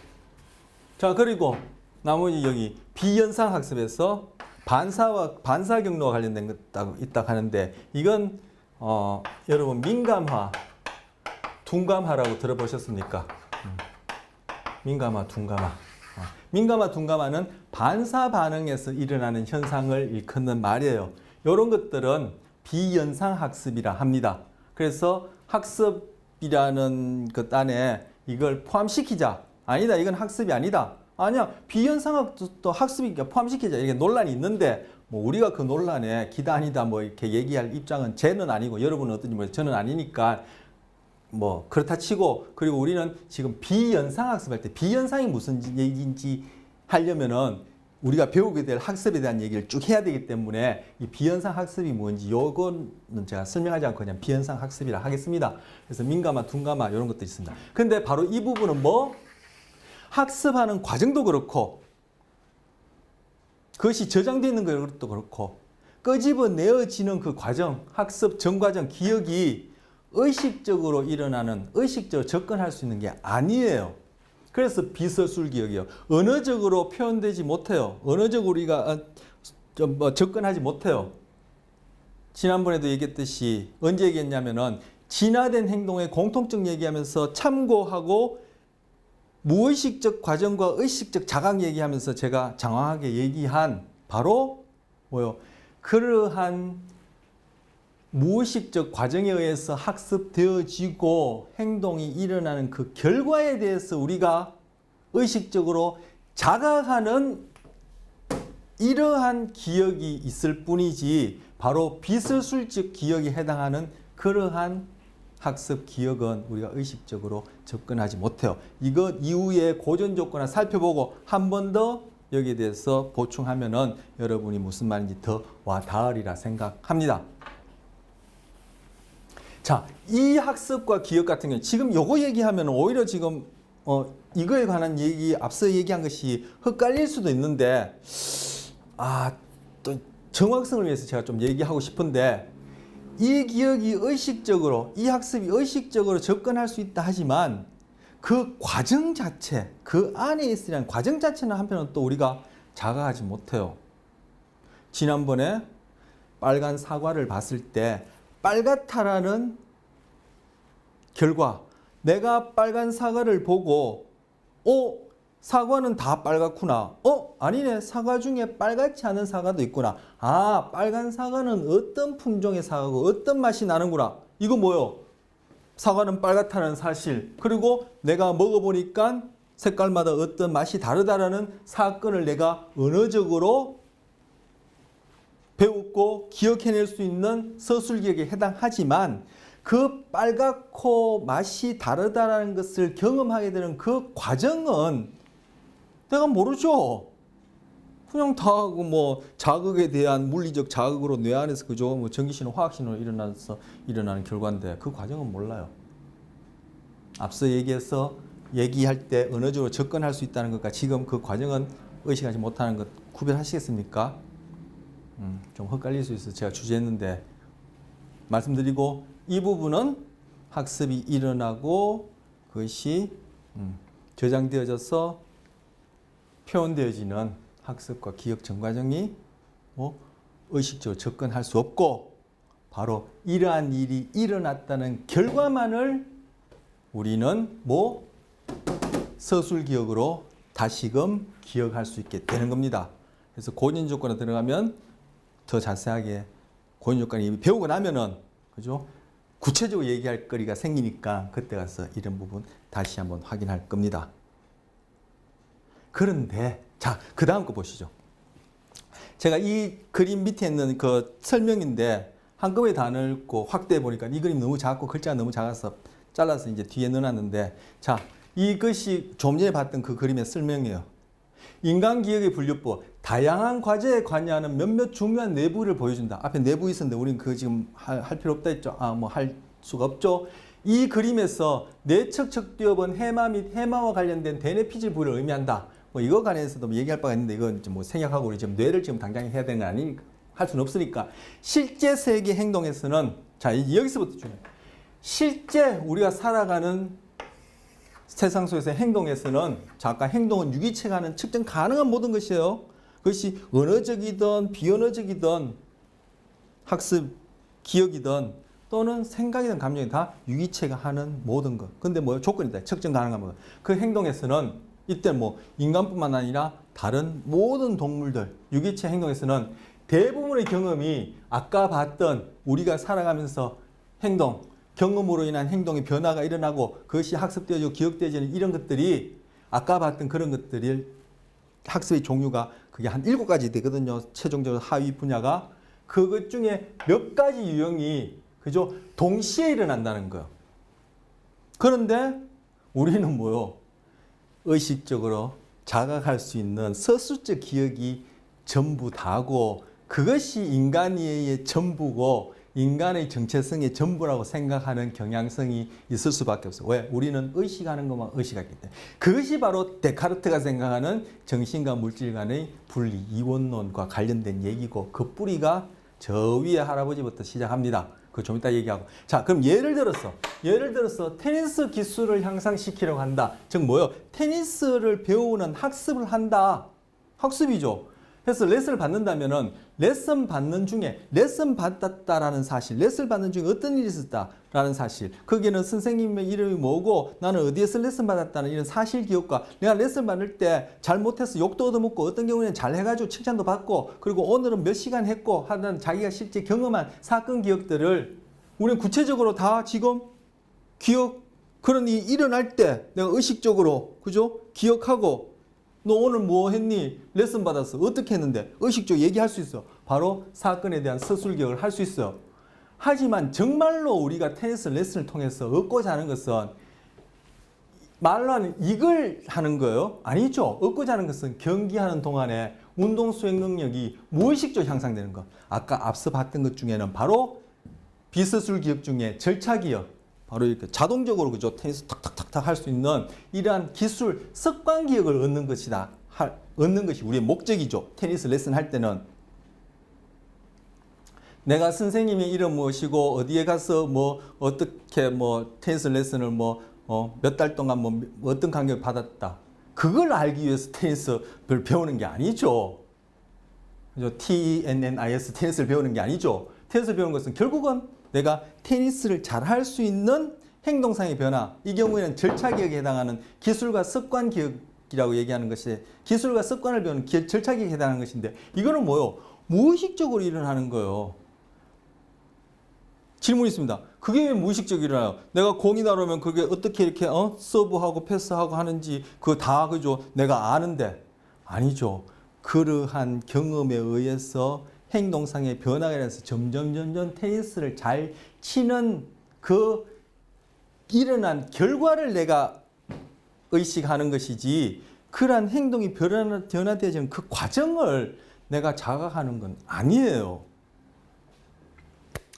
자, 그리고 나머지 여기 비연상 학습에서 반사 경로와 관련된 것 있다 하는데 이건 여러분 민감화, 둔감화라고 들어보셨습니까? 민감화, 둔감화. 민감화, 둔감화는 반사 반응에서 일어나는 현상을 일컫는 말이에요. 이런 것들은 비연상 학습이라 합니다. 그래서 학습이라는 것 안에 이걸 포함시키자. 아니다, 이건 학습이 아니다. 아니야, 비연상학습도 학습이 포함시키자. 이렇게 논란이 있는데 뭐 우리가 그 논란에 기다 아니다 뭐 이렇게 얘기할 입장은 쟤는 아니고 여러분은 어떤지 모르겠어요. 저는 아니니까 뭐 그렇다 치고, 그리고 우리는 지금 비연상 학습할 때 비연상이 무슨 얘기인지 하려면은 우리가 배우게 될 학습에 대한 얘기를 쭉 해야 되기 때문에 이 비연상 학습이 뭔지 요거는 제가 설명하지 않고 그냥 비연상 학습이라 하겠습니다. 그래서 민감화, 둔감화 이런 것들이 있습니다. 근데 바로 이 부분은 뭐 학습하는 과정도 그렇고 그것이 저장되어 있는 것도 그렇고 끄집어내어지는 그 과정, 학습 전 과정, 기억이 의식적으로 일어나는, 의식적으로 접근할 수 있는 게 아니에요. 그래서 비서술 기억이에요. 언어적으로 표현되지 못해요. 언어적으로 우리가 좀 접근하지 못해요. 지난번에도 얘기했듯이 언제 얘기했냐면은 진화된 행동의 공통점 얘기하면서 참고하고 무의식적 과정과 의식적 자각 얘기하면서 제가 장황하게 얘기한 바로 뭐요? 그러한 무의식적 과정에 의해서 학습되어지고 행동이 일어나는 그 결과에 대해서 우리가 의식적으로 자각하는 이러한 기억이 있을 뿐이지 바로 비서술적 기억에 해당하는 그러한 학습 기억은 우리가 의식적으로 접근하지 못해요. 이것 이후에 고전 조건을 살펴보고 한 번 더 여기에 대해서 보충하면은 여러분이 무슨 말인지 더 와닿으리라 생각합니다. 자, 이 학습과 기억 같은 경우 지금 요거 얘기하면 오히려 지금 이거에 관한 얘기 앞서 얘기한 것이 헷갈릴 수도 있는데 또 정확성을 위해서 제가 좀 얘기하고 싶은데 이 기억이 의식적으로 이 학습이 의식적으로 접근할 수 있다 하지만 그 과정 자체 그 안에 있으려는 과정 자체는 한편은 또 우리가 자각하지 못해요. 지난번에 빨간 사과를 봤을 때 빨갛다라는 결과, 내가 빨간 사과를 보고 사과는 다 빨갛구나. 아니네, 사과 중에 빨갛지 않은 사과도 있구나. 빨간 사과는 어떤 품종의 사과고 어떤 맛이 나는구나. 이거 뭐요? 사과는 빨갛다는 사실, 그리고 내가 먹어보니까 색깔마다 어떤 맛이 다르다라는 사건을 내가 언어적으로 배웠고 기억해낼 수 있는 서술기억에 해당하지만 그 빨갛고 맛이 다르다라는 것을 경험하게 되는 그 과정은 내가 모르죠. 그냥 다 뭐 자극에 대한 물리적 자극으로 뇌 안에서 그죠? 뭐 전기신호, 화학신호로 일어나는 결과인데 그 과정은 몰라요. 앞서 얘기할 때 언어적으로 접근할 수 있다는 것과 지금 그 과정은 의식하지 못하는 것 구별하시겠습니까? 좀 헷갈릴 수 있어서 제가 주제했는데 말씀드리고, 이 부분은 학습이 일어나고 그것이 저장되어져서 표현되어지는 학습과 기억 전 과정이 의식적으로 접근할 수 없고 바로 이러한 일이 일어났다는 결과만을 우리는 서술 기억으로 다시금 기억할 수 있게 되는 겁니다. 그래서 고전 조건에 들어가면 더 자세하게 고전 조건을 배우고 나면은 그죠? 구체적으로 얘기할 거리가 생기니까 그때 가서 이런 부분 다시 한번 확인할 겁니다. 그런데 자, 그 다음 거 보시죠. 제가 이 그림 밑에 있는 그 설명인데 한꺼번에 다 넣고 확대해 보니까 이 그림 너무 작고 글자가 너무 작아서 잘라서 이제 뒤에 넣어놨는데, 자, 이것이 좀 전에 봤던 그 그림의 설명이에요. 인간기억의 분류법, 다양한 과제에 관여하는 몇몇 중요한 내부를 보여준다. 앞에 내부 있었는데 우리는 그거 지금 할 필요 없다 했죠. 할 수가 없죠. 이 그림에서 내측 척두엽은 해마 및 해마와 관련된 대뇌피질 부위를 의미한다. 이거 관해서도 얘기할 바가 있는데 이건 생략하고 우리 지금 뇌를 지금 당장 해야 되는 거 아니니까 할 수는 없으니까. 실제 세계 행동에서는 자, 여기서부터 중요해요. 실제 우리가 살아가는 세상 속에서 행동에서는 자, 아까 행동은 유기체가 하는 측정 가능한 모든 것이에요. 그것이 언어적이든 비언어적이든 학습, 기억이든 또는 생각이든 감정이든 다 유기체가 하는 모든 것. 근데 뭐 조건이다. 측정 가능한 것. 그 행동에서는 이때 뭐 인간뿐만 아니라 다른 모든 동물들, 유기체 행동에서는 대부분의 경험이 아까 봤던 우리가 살아가면서 행동, 경험으로 인한 행동의 변화가 일어나고 그것이 학습되어지고 기억되어지는 이런 것들이 아까 봤던 그런 것들이 학습의 종류가 그게 한 7가지 되거든요. 최종적으로 하위 분야가. 그것 중에 몇 가지 유형이 그죠? 동시에 일어난다는 거예요. 그런데 우리는 뭐요? 의식적으로 자각할 수 있는 서술적 기억이 전부 다고 그것이 인간의 전부고 인간의 정체성의 전부라고 생각하는 경향성이 있을 수밖에 없어요. 왜? 우리는 의식하는 것만 의식하기 때문에. 그것이 바로 데카르트가 생각하는 정신과 물질 간의 분리, 이원론과 관련된 얘기고 그 뿌리가 저 위에 할아버지부터 시작합니다. 그거 좀 이따 얘기하고. 자, 그럼 예를 들어서 테니스 기술을 향상시키려고 한다. 즉 뭐요? 테니스를 배우는 학습을 한다. 학습이죠. 그래서 레슨을 받는다면은 레슨 받는 중에 레슨 받았다라는 사실, 레슨 받는 중에 어떤 일이 있었다라는 사실, 거기에는 선생님의 이름이 뭐고 나는 어디에서 레슨 받았다는 이런 사실 기억과 내가 레슨 받을 때 잘못해서 욕도 얻어먹고 어떤 경우에는 잘 해가지고 칭찬도 받고 그리고 오늘은 몇 시간 했고 하는 자기가 실제 경험한 사건 기억들을 우리는 구체적으로 다 지금 기억, 그런 일이 일어날 때 내가 의식적으로 그죠? 기억하고 너 오늘 뭐 했니? 레슨 받았어. 어떻게 했는데? 의식적으로 얘기할 수 있어. 바로 사건에 대한 서술 기억을 할 수 있어. 하지만 정말로 우리가 테니스 레슨을 통해서 얻고자 하는 것은 말로 하는 이걸 하는 거예요? 아니죠. 얻고자 하는 것은 경기하는 동안에 운동 수행 능력이 무의식적으로 향상되는 것. 아까 앞서 봤던 것 중에는 바로 비서술 기억 중에 절차 기억. 바로 이렇게 자동적으로 그죠? 테니스 탁탁탁탁 할 수 있는 이러한 기술, 습관 기억을 얻는 것이다. 얻는 것이 우리의 목적이죠. 테니스 레슨 할 때는. 내가 선생님의 이름 무엇이고 어디에 가서 뭐 어떻게 뭐 테니스 레슨을 뭐 몇 달 동안 뭐 어떤 강격을 받았다. 그걸 알기 위해서 테니스를 배우는 게 아니죠. 그죠? TENNIS 테니스를 배우는 게 아니죠. 테니스를 배우는 것은 결국은 내가 테니스를 잘 할 수 있는 행동상의 변화, 이 경우에는 절차 기억에 해당하는 기술과 습관 기억이라고 얘기하는 것이 기술과 습관을 배우는 절차 기억에 해당하는 것인데 이거는 뭐요? 무의식적으로 일어나는 거예요. 질문이 있습니다. 그게 왜 무의식적으로 일어나요? 내가 공이 날아오면 그게 어떻게 이렇게 서브하고 패스하고 하는지 그거 다 그죠? 내가 아는데 아니죠. 그러한 경험에 의해서 행동상의 변화가 일어나서 점점 테니스를 잘 치는 그 일어난 결과를 내가 의식하는 것이지 그러한 행동이 변화되어지는 그 과정을 내가 자각하는 건 아니에요.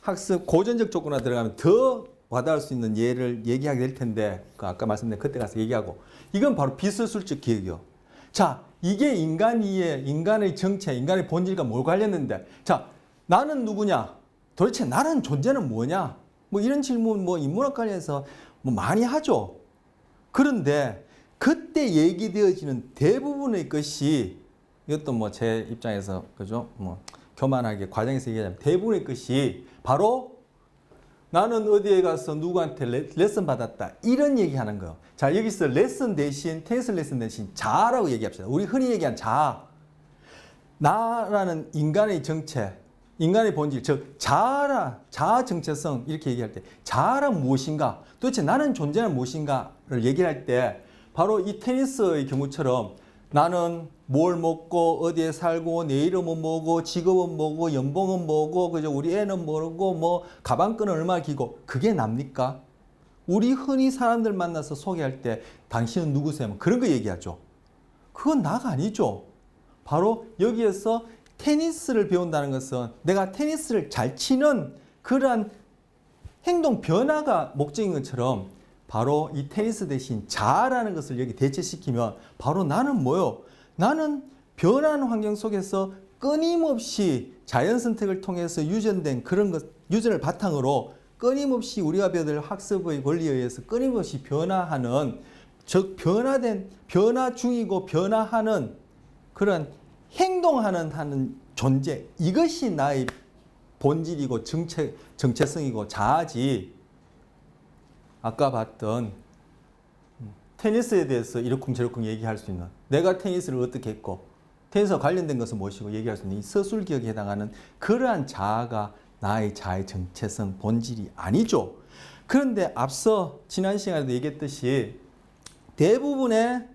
학습 고전적 조건화 들어가면 더 와닿을 수 있는 예를 얘기하게 될 텐데 아까 말씀드린 그때 가서 얘기하고 이건 바로 비서술적 기억이요. 자, 이게 인간의 정체, 인간의 본질과 뭘 관련된데? 자, 나는 누구냐? 도대체 나는 존재는 뭐냐? 뭐 이런 질문 뭐 인문학 관련해서 뭐 많이 하죠. 그런데 그때 얘기되어지는 대부분의 것이 이것도 뭐 제 입장에서 그죠? 뭐 교만하게 과정에서 얘기하자면 대부분의 것이 바로 나는 어디에 가서 누구한테 레슨 받았다. 이런 얘기하는 거예요. 자, 여기서 레슨 대신 테니스 레슨 대신 자아라고 얘기합시다. 우리 흔히 얘기한 자아. 나라는 인간의 정체, 인간의 본질, 즉 자아 정체성 이렇게 얘기할 때 자아란 무엇인가? 도대체 나는 존재는 무엇인가를 얘기할 때 바로 이 테니스의 경우처럼 나는 뭘 먹고 어디에 살고 내 이름은 뭐고 직업은 뭐고 연봉은 뭐고 그죠? 우리 애는 뭐고 뭐 가방끈은 얼마 기고 그게 납니까? 우리 흔히 사람들 만나서 소개할 때 당신은 누구세요? 그런 거 얘기하죠. 그건 나가 아니죠. 바로 여기에서 테니스를 배운다는 것은 내가 테니스를 잘 치는 그러한 행동 변화가 목적인 것처럼 바로 이 테니스 대신 자아라는 것을 여기 대체시키면 바로 나는 뭐요? 나는 변하는 환경 속에서 끊임없이 자연 선택을 통해서 유전된 그런 것, 유전을 바탕으로 끊임없이 우리가 배울 학습의 권리에 의해서 끊임없이 변화하는 즉 변화 중이고 변화하는 그런 행동하는 존재, 이것이 나의 본질이고 정체성이고 자아지. 아까 봤던 테니스에 대해서 이러쿵저러쿵 얘기할 수 있는, 내가 테니스를 어떻게 했고 테니스와 관련된 것은 무엇이고 얘기할 수 있는 이 서술기억에 해당하는 그러한 자아가 나의 자아의 정체성, 본질이 아니죠. 그런데 앞서 지난 시간에도 얘기했듯이 대부분의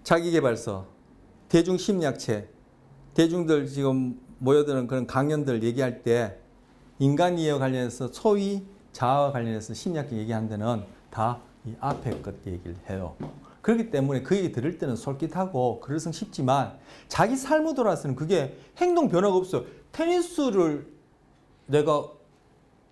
자기계발서, 대중심리학책, 대중들 지금 모여드는 그런 강연들 얘기할 때 인간 이해와 관련해서 소위 자아와 관련해서 심리학적 얘기하는 데는 다 이 앞에 것 얘기를 해요. 그렇기 때문에 그 얘기 들을 때는 솔깃하고 그래서 쉽지만 자기 삶으로 돌아서는 그게 행동 변화가 없어요. 테니스를 내가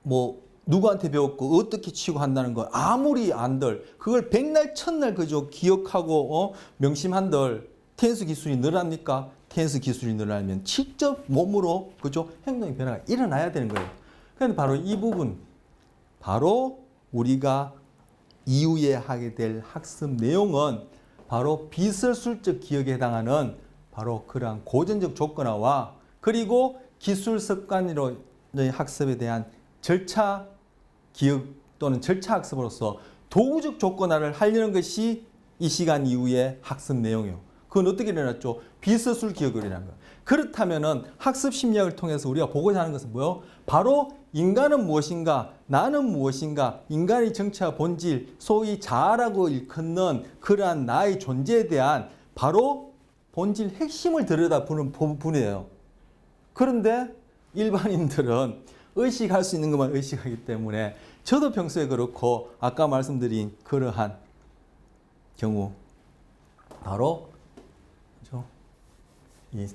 뭐 누구한테 배웠고 어떻게 치고 한다는 거 아무리 안들 그걸 백날 첫날 그저 기억하고 명심한들 테니스 기술이 늘어납니까? 테니스 기술이 늘어나면 직접 몸으로 그죠 행동의 변화가 일어나야 되는 거예요. 그런데 바로 이 부분, 바로 우리가 이후에 하게 될 학습 내용은 바로 비서술적 기억에 해당하는 바로 그러한 고전적 조건화와 그리고 기술 습관으로 학습에 대한 절차 기억 또는 절차 학습으로서 도구적 조건화를 하려는 것이 이 시간 이후의 학습 내용이에요. 그건 어떻게 일어났죠? 비서술 기억으로 일어난 거예요. 그렇다면은 학습 심리학을 통해서 우리가 보고자 하는 것은 뭐예요? 바로 인간은 무엇인가, 나는 무엇인가, 인간의 정체와 본질, 소위 자아라고 일컫는 그러한 나의 존재에 대한 바로 본질 핵심을 들여다보는 부분이에요. 그런데 일반인들은 의식할 수 있는 것만 의식하기 때문에 저도 평소에 그렇고 아까 말씀드린 그러한 경우 바로 이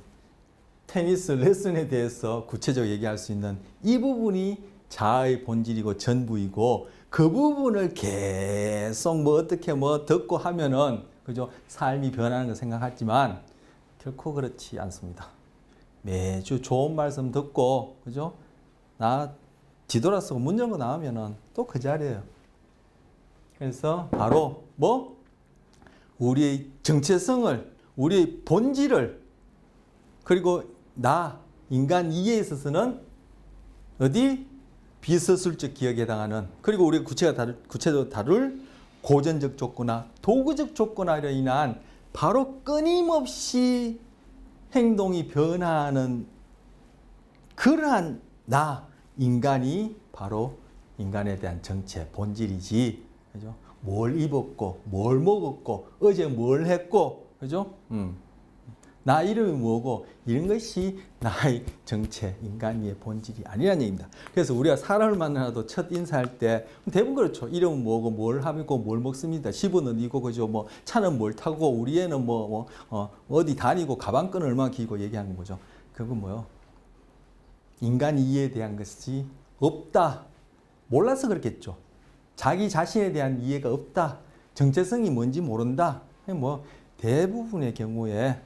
테니스 레슨에 대해서 구체적으로 얘기할 수 있는 이 부분이 자아의 본질이고 전부이고 그 부분을 계속 뭐 어떻게 뭐 듣고 하면은 그죠 삶이 변하는 걸 생각하지만 결코 그렇지 않습니다. 매주 좋은 말씀 듣고 그죠 나 뒤돌아서고 문 열고 나오면은 또 그 자리예요. 그래서 바로 뭐 우리의 정체성을 우리의 본질을 그리고 나 인간 이해에 있어서는 어디 비서술적 기억에 해당하는 그리고 우리가 구체적으로 다룰 고전적 조건화, 도구적 조건화로 인한 바로 끊임없이 행동이 변화하는 그러한 나 인간이 바로 인간에 대한 정체, 본질이지, 그죠? 뭘 입었고, 뭘 먹었고, 어제 뭘 했고, 그죠? 나 이름이 뭐고 이런 것이 나의 정체, 인간의 본질이 아니라는 얘기입니다. 그래서 우리가 사람을 만나도 첫 인사할 때 대부분 그렇죠. 이름은 뭐고 뭘 하고 뭘 먹습니다. 집은 어디고 그죠? 뭐 차는 뭘 타고 우리 애는 어디 다니고 가방끈은 얼마나 길고 얘기하는 거죠. 그건 뭐요? 인간 이해에 대한 것이 없다. 몰라서 그렇겠죠. 자기 자신에 대한 이해가 없다. 정체성이 뭔지 모른다. 뭐 대부분의 경우에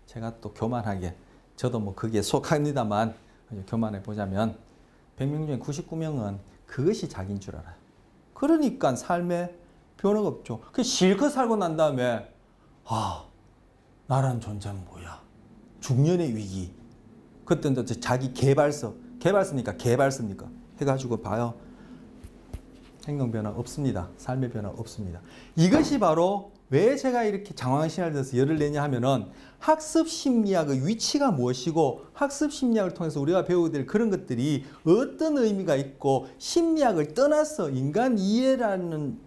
제가 또 교만하게 저도 뭐 그게 속합니다만 교만해 보자면 100명 중에 99명은 그것이 자기인 줄 알아요. 그러니까 삶에 변화가 없죠. 그 실컷 살고 난 다음에 나라는 존재는 뭐야? 중년의 위기. 그때는 자기 개발서니까 해가지고 봐요. 행동 변화 없습니다. 삶의 변화 없습니다. 이것이 바로 왜 제가 이렇게 장황한 시간을 들어서 열을 내냐 하면은 학습 심리학의 위치가 무엇이고 학습 심리학을 통해서 우리가 배우게 될 그런 것들이 어떤 의미가 있고 심리학을 떠나서 인간 이해라는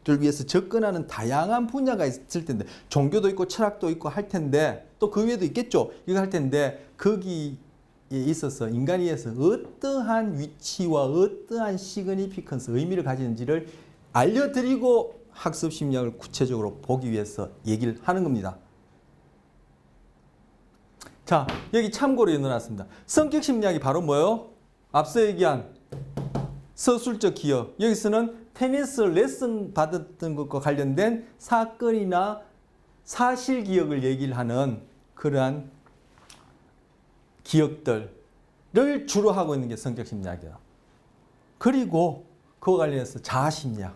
를 위해서 접근하는 다양한 분야가 있을 텐데 종교도 있고 철학도 있고 할 텐데 또 그 외에도 있겠죠. 이거 할 텐데 거기에 있어서 인간 이해에서 어떠한 위치와 어떠한 시그니피컨스 의미를 가지는지를 알려드리고 학습 심리학을 구체적으로 보기 위해서 얘기를 하는 겁니다. 자, 여기 참고로 넣어놨습니다. 성격 심리학이 바로 뭐예요? 앞서 얘기한 서술적 기억. 여기서는 테니스 레슨 받았던 것과 관련된 사건이나 사실 기억을 얘기를 하는 그러한 기억들을 주로 하고 있는 게 성격 심리학이에요. 그리고 그와 관련해서 자아 심리학.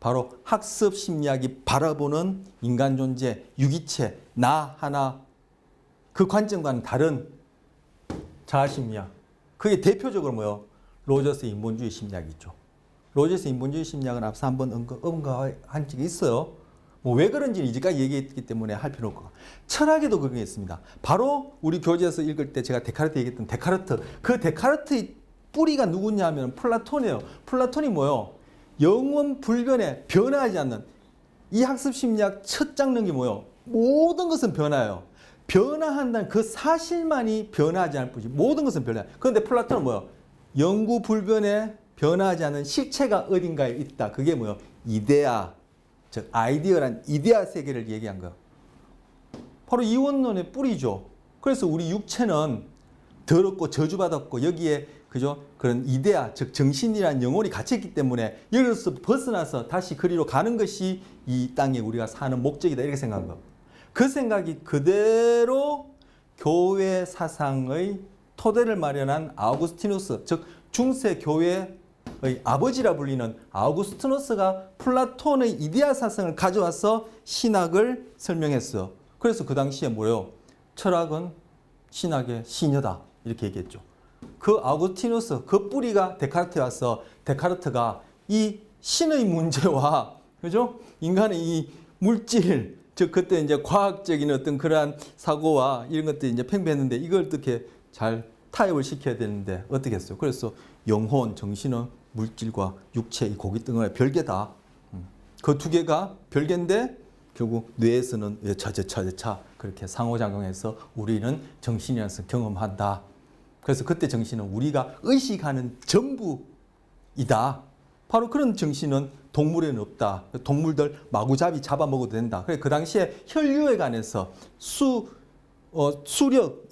바로 학습 심리학이 바라보는 인간 존재, 유기체, 나 하나 그 관점과는 다른 자아 심리학. 그게 대표적으로 뭐요? 로저스의 인본주의 심리학이죠. 로저스의 인본주의 심리학은 앞서 한번 언급한 적이 있어요. 뭐 왜 그런지는 이제까지 얘기했기 때문에 할 필요 없고. 철학에도 그런 게 있습니다. 바로 우리 교재에서 읽을 때 제가 데카르트 얘기했던 데카르트. 그 데카르트의 뿌리가 누구냐 하면 플라톤이에요. 플라톤이 뭐요? 영원 불변에 변화하지 않는 이 학습 심리학 첫 장르이 뭐요? 모든 것은 변화예요. 변화한다는 그 사실만이 변화하지 않을 뿐이지 모든 것은 변화해요. 그런데 플라톤은 뭐요? 영구 불변에 변화하지 않는 실체가 어딘가에 있다. 그게 뭐요? 이데아, 즉 아이디어란 이데아 세계를 얘기한 거예요. 바로 이원론의 뿌리죠. 그래서 우리 육체는 더럽고 저주받았고 여기에 그죠? 그런 이데아, 즉 정신이란 영혼이 갇혀있기 때문에 여기서 벗어나서 다시 그리로 가는 것이 이 땅에 우리가 사는 목적이다 이렇게 생각한 거예요. 그 생각이 그대로 교회 사상의 토대를 마련한 아우구스티누스, 즉 중세 교회의 아버지라 불리는 아우구스티누스가 플라톤의 이데아 사상을 가져와서 신학을 설명했어요. 그래서 그 당시에 뭐예요? 철학은 신학의 시녀다 이렇게 얘기했죠. 그 아우구스티누스, 그 뿌리가 데카르트에 와서 데카르트가 이 신의 문제와 그죠? 인간의 이 물질, 즉 그때 이제 과학적인 어떤 그러한 사고와 이런 것들이 이제 팽배했는데 이걸 어떻게 잘 타협을 시켜야 되는데 어떻게 했어요? 그래서 영혼, 정신은 물질과 육체, 이 고기 등의 별개다. 그 두 개가 별개인데 결국 뇌에서는 여차 그렇게 상호작용해서 우리는 정신이라는 것을 경험한다. 그래서 그때 정신은 우리가 의식하는 전부이다. 바로 그런 정신은 동물에는 없다. 동물들 마구잡이 잡아먹어도 된다. 그래서 그 당시에 혈류에 관해서 수력,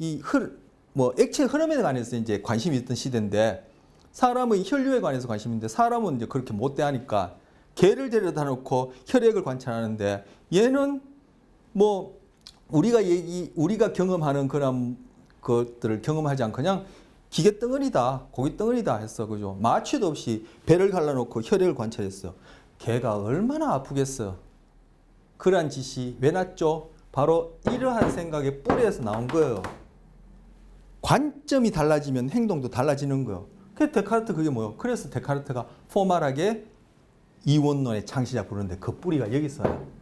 액체 흐름에 관해서 이제 관심이 있던 시대인데 사람의 혈류에 관해서 관심인데 사람은 이제 그렇게 못대하니까 개를 데려다 놓고 혈액을 관찰하는데 얘는 뭐 우리가 경험하는 그런 것들을 경험하지 않고 그냥 기계 덩어리다, 고기 덩어리다 했어, 그죠? 마취도 없이 배를 갈라놓고 혈액을 관찰했어. 개가 얼마나 아프겠어. 그러한 짓이 왜 났죠? 바로 이러한 생각의 뿌리에서 나온 거예요. 관점이 달라지면 행동도 달라지는 거예요. 그 데카르트 그게 뭐예요? 그래서 데카르트가 포멀하게 이원론의 창시자 부르는데 그 뿌리가 여기 있어요.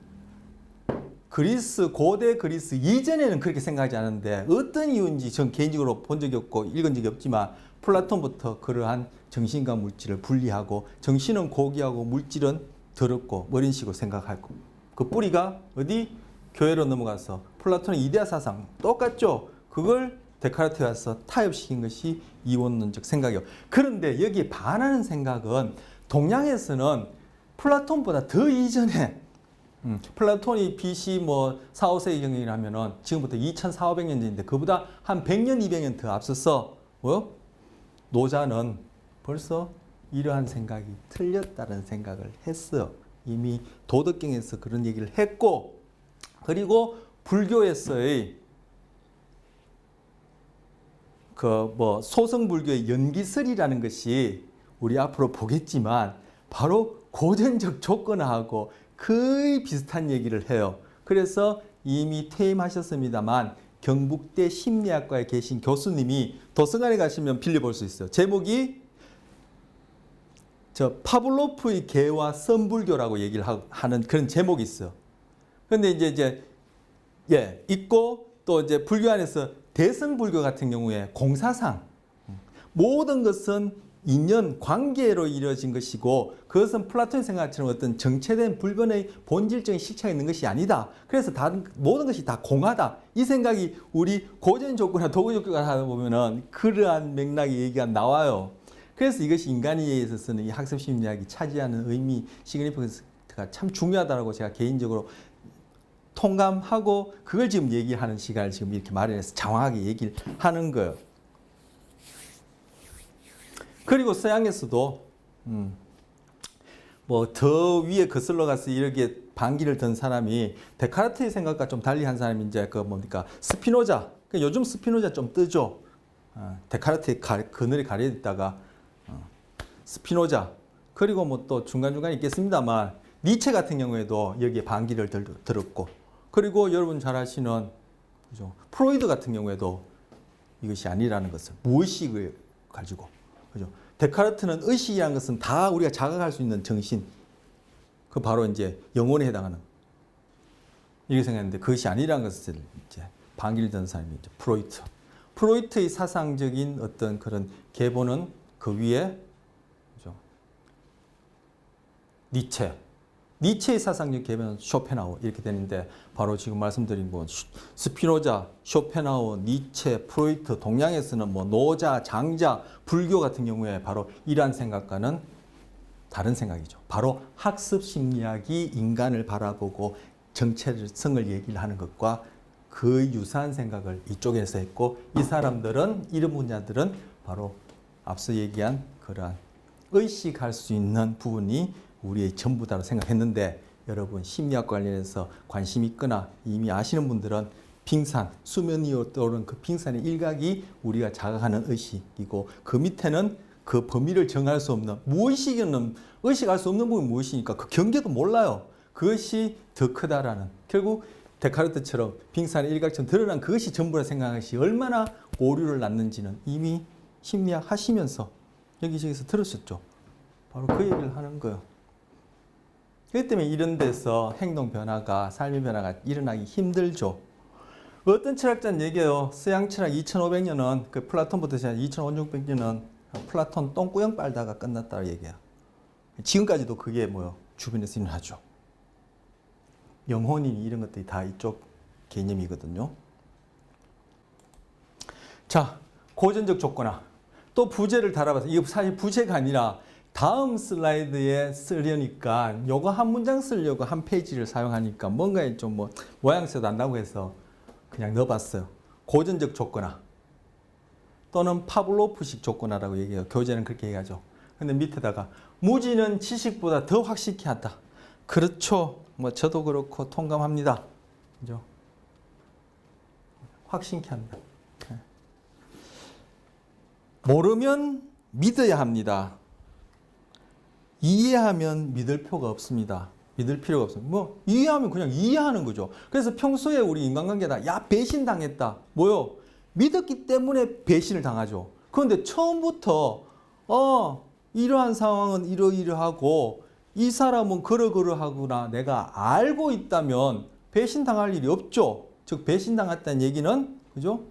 고대 그리스 이전에는 그렇게 생각하지 않았는데 어떤 이유인지 전 개인적으로 본 적이 없고 읽은 적이 없지만 플라톤부터 그러한 정신과 물질을 분리하고 정신은 고귀하고 물질은 더럽고 뭐 이런 식으로 생각하고 그 뿌리가 어디? 교회로 넘어가서 플라톤의 이데아 사상 똑같죠? 그걸 데카르트에 와서 타협시킨 것이 이원론적 생각이에요. 그런데 여기에 반하는 생각은 동양에서는 플라톤보다 더 이전에 플라톤이 BC 뭐 4, 5세기경이라면은 지금부터 2400, 500년 전인데 그보다 한 100년, 200년 더 앞서서 뭐요? 노자는 벌써 이러한 생각이 틀렸다는 생각을 했어요. 이미 도덕경에서 그런 얘기를 했고 그리고 불교에서의 소승불교의 연기설이라는 것이 우리 앞으로 보겠지만 바로 고전적 조건하고 거의 비슷한 얘기를 해요. 그래서 이미 퇴임하셨습니다만 경북대 심리학과에 계신 교수님이 도서관에 가시면 빌려볼 수 있어요. 제목이 파블로프의 개와 선불교라고 얘기를 하는 그런 제목이 있어요. 그런데 이제 있고 또 이제 불교 안에서 대승불교 같은 경우에 공사상 모든 것은 인연, 관계로 이루어진 것이고 그것은 플라톤의 생각처럼 어떤 정체된 불변의 본질적인 실체가 있는 것이 아니다. 그래서 모든 것이 다 공하다. 이 생각이 우리 고전 족구나 도구 족구가 하다 보면은 그러한 맥락의 얘기가 나와요. 그래서 이것이 인간에 있어서는 이 학습 심리학이 차지하는 의미, 시그니피컨스가 참 중요하다고 제가 개인적으로 통감하고 그걸 지금 얘기하는 시간을 지금 이렇게 마련해서 장황하게 얘기를 하는 거예요. 그리고 서양에서도 더 위에 거슬러 가서 이렇게 반기를 든 사람이 데카르트의 생각과 좀 달리한 사람이 이제 스피노자. 요즘 스피노자 좀 뜨죠. 데카르트의 그늘에 가려있다가 스피노자. 그리고 뭐 또 중간중간 있겠습니다만 니체 같은 경우에도 여기에 반기를 들었고, 그리고 여러분 잘 아시는 그죠? 프로이드 같은 경우에도 이것이 아니라는 것을 무의식을 가지고, 그죠? 데카르트는 의식이라는 것은 다 우리가 자각할 수 있는 정신, 그 바로 이제 영혼에 해당하는 이렇게 생각했는데 그것이 아니라는 것을 이제 반기를 든 사람이 이제 프로이트. 프로이트의 사상적인 어떤 그런 계보는 그 위에 그죠? 니체의 사상적 계보는 쇼펜하우어 이렇게 되는데 바로 지금 말씀드린 뭐 스피노자, 쇼펜하우어, 니체, 프로이트, 동양에서는 뭐 노자, 장자, 불교 같은 경우에 바로 이러한 생각과는 다른 생각이죠. 바로 학습 심리학이 인간을 바라보고 정체성을 얘기를 하는 것과 그 유사한 생각을 이쪽에서 했고, 이 사람들은, 이런 분야들은 바로 앞서 얘기한 그러한 의식할 수 있는 부분이 우리의 전부다라고 생각했는데, 여러분 심리학 관련해서 관심 있거나 이미 아시는 분들은 빙산, 수면 위로 떠오르는 그 빙산의 일각이 우리가 자각하는 의식이고, 그 밑에는 그 범위를 정할 수 없는 무의식은 의식할 수 없는 부분이 무의식이니까 그 경계도 몰라요. 그것이 더 크다라는, 결국 데카르트처럼 빙산의 일각처럼 드러난 그것이 전부라 생각하는 것이 얼마나 오류를 낳는지는 이미 심리학 하시면서 여기저기서 들으셨죠. 바로 그 얘기를 하는 거예요. 그렇기 때문에 이런 데서 행동 변화가, 삶의 변화가 일어나기 힘들죠. 어떤 철학자는 얘기해요. 서양 철학 2500년은 그 플라톤부터 시작 2600년은 플라톤 똥구녕 빨다가 끝났다고 얘기해요. 지금까지도 그게 뭐요? 주변에서 일어나죠. 영혼이 이런 것들이 다 이쪽 개념이거든요. 자, 고전적 조건화. 또 부제를 달아봐서, 이거 사실 부제가 아니라 다음 슬라이드에 쓰려니까 요거 한 문장 쓰려고 한 페이지를 사용하니까 뭔가 좀 뭐 모양새도 안다고 해서 그냥 넣어봤어요. 고전적 조건화 또는 파블로프식 조건화라고 얘기해요. 교재는 그렇게 얘기하죠. 근데 밑에다가 무지는 지식보다 더 확실히 한다. 그렇죠. 뭐 저도 그렇고 통감합니다. 그죠? 확신케 한다. 모르면 믿어야 합니다. 이해하면 믿을 필요가 없습니다. 믿을 필요가 없습니다. 뭐 이해하면 그냥 이해하는 거죠. 그래서 평소에 우리 인간관계다. 야, 배신당했다. 뭐요? 믿었기 때문에 배신을 당하죠. 그런데 처음부터 이러한 상황은 이러이러하고 이 사람은 그러그러하구나 내가 알고 있다면 배신당할 일이 없죠. 즉 배신당했다는 얘기는 그죠?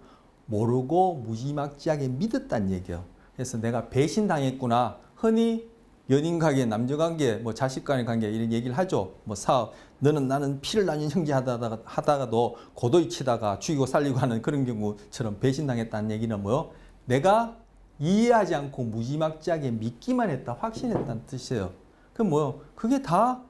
모르고 무지막지하게 믿었다는 얘기예요. 그래서 내가 배신당했구나. 흔히 연인관계, 남녀관계, 뭐 자식간의 관계 이런 얘기를 하죠. 뭐 사업, 너는 나는 피를 나눈 형제 하다가도 고도이 치다가 죽이고 살리고 하는 그런 경우처럼 배신당했다는 얘기는 뭐요? 내가 이해하지 않고 무지막지하게 믿기만 했다, 확신했다는 뜻이에요. 그럼 뭐요? 그게 다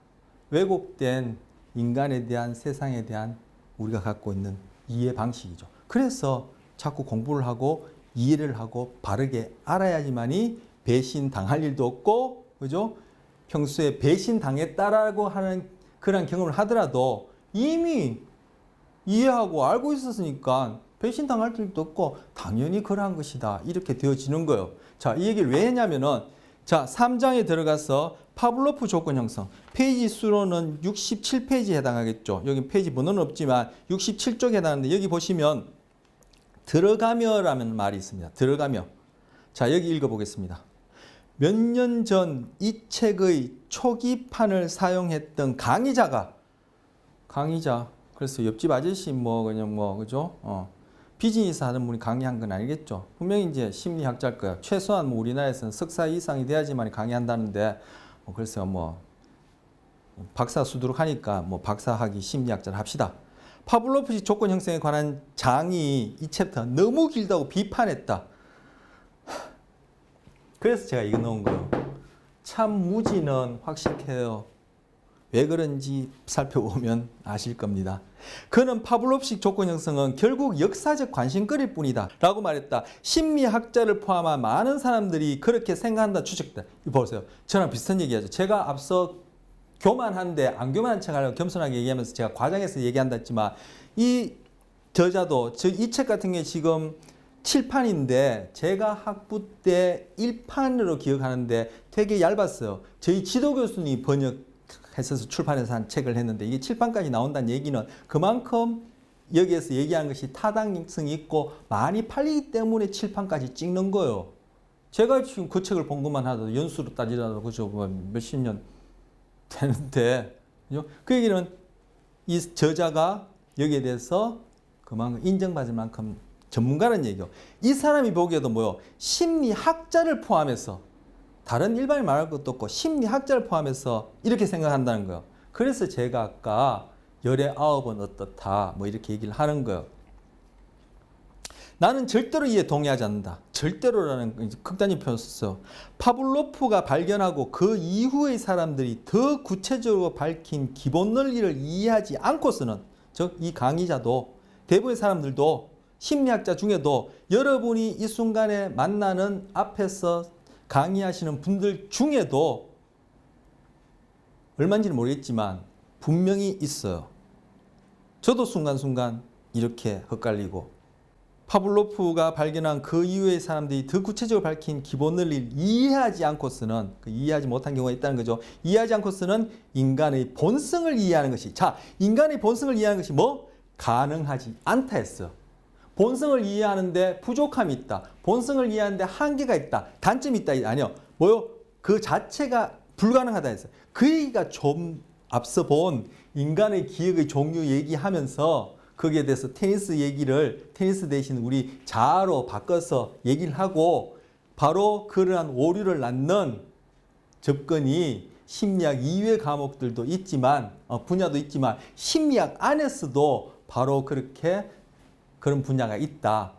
왜곡된 인간에 대한, 세상에 대한 우리가 갖고 있는 이해 방식이죠. 그래서 자꾸 공부를 하고 이해를 하고 바르게 알아야지만이 배신당할 일도 없고, 그죠? 평소에 배신당했다라고 하는 그런 경험을 하더라도 이미 이해하고 알고 있었으니까 배신당할 일도 없고 당연히 그러한 것이다. 이렇게 되어지는 거예요. 자, 이 얘기를 왜 했냐면은 자, 3장에 들어가서 파블로프 조건 형성. 페이지 수로는 67페이지에 해당하겠죠. 여기 페이지 번호는 없지만 67쪽에 해당하는데 여기 보시면 들어가며라는 말이 있습니다. 들어가며. 자, 여기 읽어보겠습니다. 몇 년 전 이 책의 초기판을 사용했던 강의자. 그래서 옆집 아저씨 그죠? 비즈니스 하는 분이 강의한 건 아니겠죠. 분명히 이제 심리학자일 거예요. 최소한 뭐 우리나라에서는 석사 이상이 돼야지만 강의한다는데, 그래서 박사 수두룩 하니까 박사학위 심리학자를 합시다. 파블로프식 조건 형성에 관한 장이 이 챕터 너무 길다고 비판했다. 그래서 제가 이거 넣은 거예요. 참 무지는 확실해요. 왜 그런지 살펴보면 아실 겁니다. 그는 파블로프식 조건 형성은 결국 역사적 관심거리일 뿐이다 라고 말했다. 심리학자를 포함한 많은 사람들이 그렇게 생각한다, 추측다. 이거 보세요. 저랑 비슷한 얘기하죠. 제가 앞서 교만한데 안 교만한 척하려고 겸손하게 얘기하면서 제가 과장해서 얘기한다 했지만 이 저자도 이 책 같은 게 지금 7판인데 제가 학부 때 1판으로 기억하는데 되게 얇았어요. 저희 지도 교수님이 해서 출판해서 한 책을 했는데 이게 칠판까지 나온다는 얘기는 그만큼 여기에서 얘기하는 것이 타당성이 있고 많이 팔리기 때문에 칠판까지 찍는 거예요. 제가 지금 그 책을 본 것만 하더라도 연수로 따지더라도 그죠 몇십 년 되는데 그죠? 그 얘기는 이 저자가 여기에 대해서 그만큼 인정받을 만큼 전문가라는 얘기요. 이 사람이 보기에도 뭐요? 심리학자를 포함해서 다른 일반인 말할 것도 없고 심리학자를 포함해서 이렇게 생각한다는 거예요. 그래서 제가 아까 열의 아홉은 어떻다 뭐 이렇게 얘기를 하는 거예요. 나는 절대로 이에 동의하지 않는다. 절대로라는 극단적 표현을 썼어요. 파블로프가 발견하고 그 이후의 사람들이 더 구체적으로 밝힌 기본 논리를 이해하지 않고서는 즉 이 강의자도 대부분의 사람들도 심리학자 중에도 여러분이 이 순간에 만나는 앞에서 강의하시는 분들 중에도 얼마인지는 모르겠지만 분명히 있어요. 저도 순간순간 이렇게 헷갈리고 파블로프가 발견한 그 이후의 사람들이 더 구체적으로 밝힌 기본 논리를 이해하지 않고서는 이해하지 못한 경우가 있다는 거죠. 이해하지 않고서는 인간의 본성을 이해하는 것이 인간의 본성을 이해하는 것이 뭐? 가능하지 않다 했어요. 본성을 이해하는데 부족함이 있다. 본성을 이해하는데 한계가 있다. 단점이 있다. 아니요. 뭐요? 그 자체가 불가능하다 했어요. 그 얘기가 좀 앞서 본 인간의 기억의 종류 얘기하면서 거기에 대해서 테니스 대신 우리 자아로 바꿔서 얘기를 하고 바로 그러한 오류를 낳는 접근이 심리학 이외 과목들도 있지만 분야도 있지만 심리학 안에서도 바로 그렇게 그런 분야가 있다.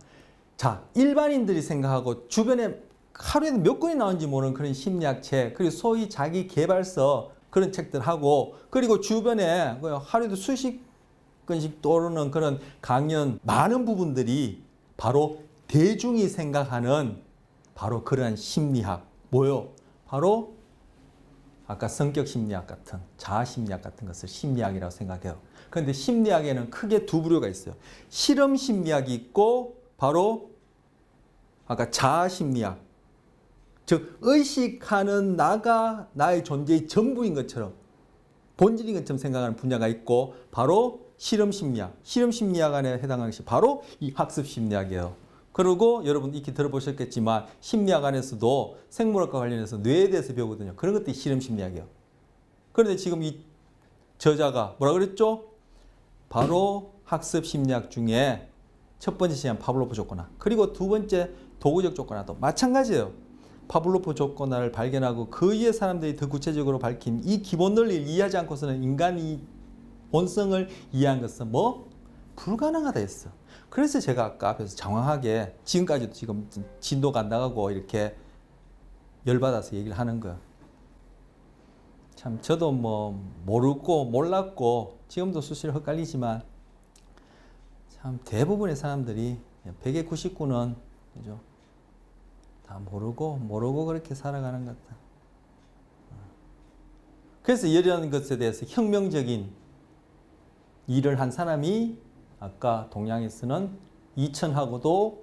자, 일반인들이 생각하고 주변에 하루에 몇 권이 나오는지 모르는 그런 심리학 책, 그리고 소위 자기 개발서 그런 책들 하고 그리고 주변에 하루에도 수십 건씩 떠오르는 그런 강연 많은 부분들이 바로 대중이 생각하는 바로 그러한 심리학 뭐요? 바로 아까 성격 심리학 같은 자아 심리학 같은 것을 심리학이라고 생각해요. 그런데 심리학에는 크게 두 부류가 있어요. 실험 심리학이 있고 바로 아까 자아 심리학 즉 의식하는 나가 나의 존재의 전부인 것처럼 본질인 것처럼 생각하는 분야가 있고 바로 실험 심리학 안에 해당하는 것이 바로 이 학습 심리학이에요. 그리고 여러분 익히 들어보셨겠지만 심리학 안에서도 생물학과 관련해서 뇌에 대해서 배우거든요. 그런 것들이 실험 심리학이에요. 그런데 지금 이 저자가 뭐라 그랬죠? 바로 학습 심리학 중에 첫 번째 제시한 파블로프 조건화 그리고 두 번째 도구적 조건화도 마찬가지예요. 파블로프 조건화를 발견하고 그 이후의 사람들이 더 구체적으로 밝힌 이 기본 논리를 이해하지 않고서는 인간이 본성을 이해한 것은 뭐? 불가능하다 했어. 그래서 제가 아까 앞에서 장황하게 지금까지도 지금 진도가 안 나가고 이렇게 열받아서 얘기를 하는 거야. 참 저도 뭐 모르고 몰랐고 지금도 수시로 헷갈리지만 참 대부분의 사람들이 100의 99는 그죠? 다 모르고 그렇게 살아가는 것 같다. 그래서 이런 것에 대해서 혁명적인 일을 한 사람이 아까 동양에서는 2000하고도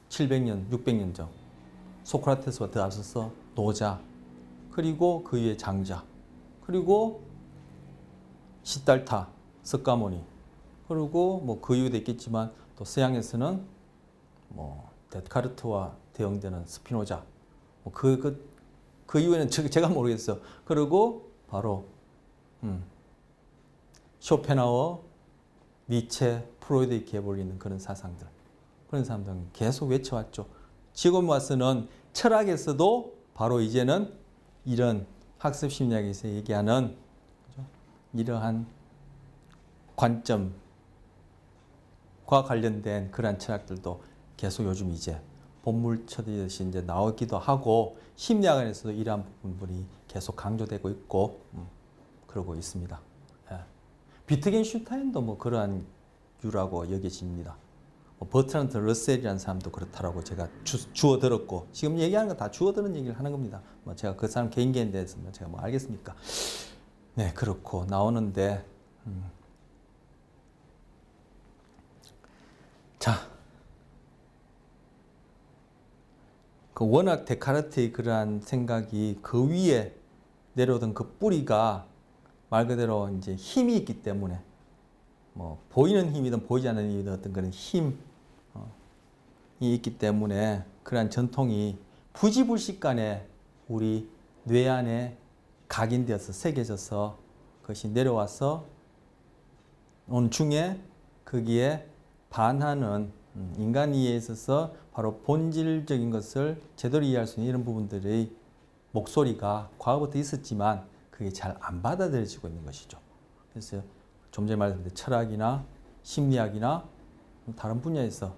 700년, 600년 전 소크라테스와 더 앞서서 노자 그리고 그 위에 장자 그리고 시달타, 석가모니 그리고 뭐 그 이후도 있겠지만 또 서양에서는 뭐 데카르트와 대응되는 스피노자 그 이후에는 제가 모르겠어요. 그리고 바로 쇼펜하우어, 니체, 프로이드 이렇게 해버리는 그런 사상들 그런 사람들은 계속 외쳐왔죠. 지금 와서는 철학에서도 바로 이제는 이런 학습 심리학에서 얘기하는 이러한 관점과 관련된 그러한 철학들도 계속 요즘 이제 본물 쳐듯이 이제 나오기도 하고 심리학 안에서도 이러한 부분이 계속 강조되고 있고 그러고 있습니다. 예. 비트겐슈타인도 뭐 그러한 유라고 여겨집니다. 버트란드 러셀이라는 사람도 그렇다라고 제가 주워 들었고 지금 얘기하는 건 다 주워 들은 얘기를 하는 겁니다. 뭐 제가 그 사람 개인에 대해서 제가 뭐 알겠습니까? 네 그렇고 나오는데 자, 그 워낙 데카르트의 그러한 생각이 그 위에 내려오던 그 뿌리가 말 그대로 이제 힘이 있기 때문에 뭐 보이는 힘이든 보이지 않는 힘이든 어떤 그런 힘이 있기 때문에 그러한 전통이 부지불식간에 우리 뇌 안에 각인되어서 새겨져서 그것이 내려와서 온 중에 거기에 반하는 인간 이해에 있어서 바로 본질적인 것을 제대로 이해할 수 있는 이런 부분들의 목소리가 과거부터 있었지만 그게 잘 안 받아들여지고 있는 것이죠. 그래서 좀 전에 말씀드린 철학이나 심리학이나 다른 분야에서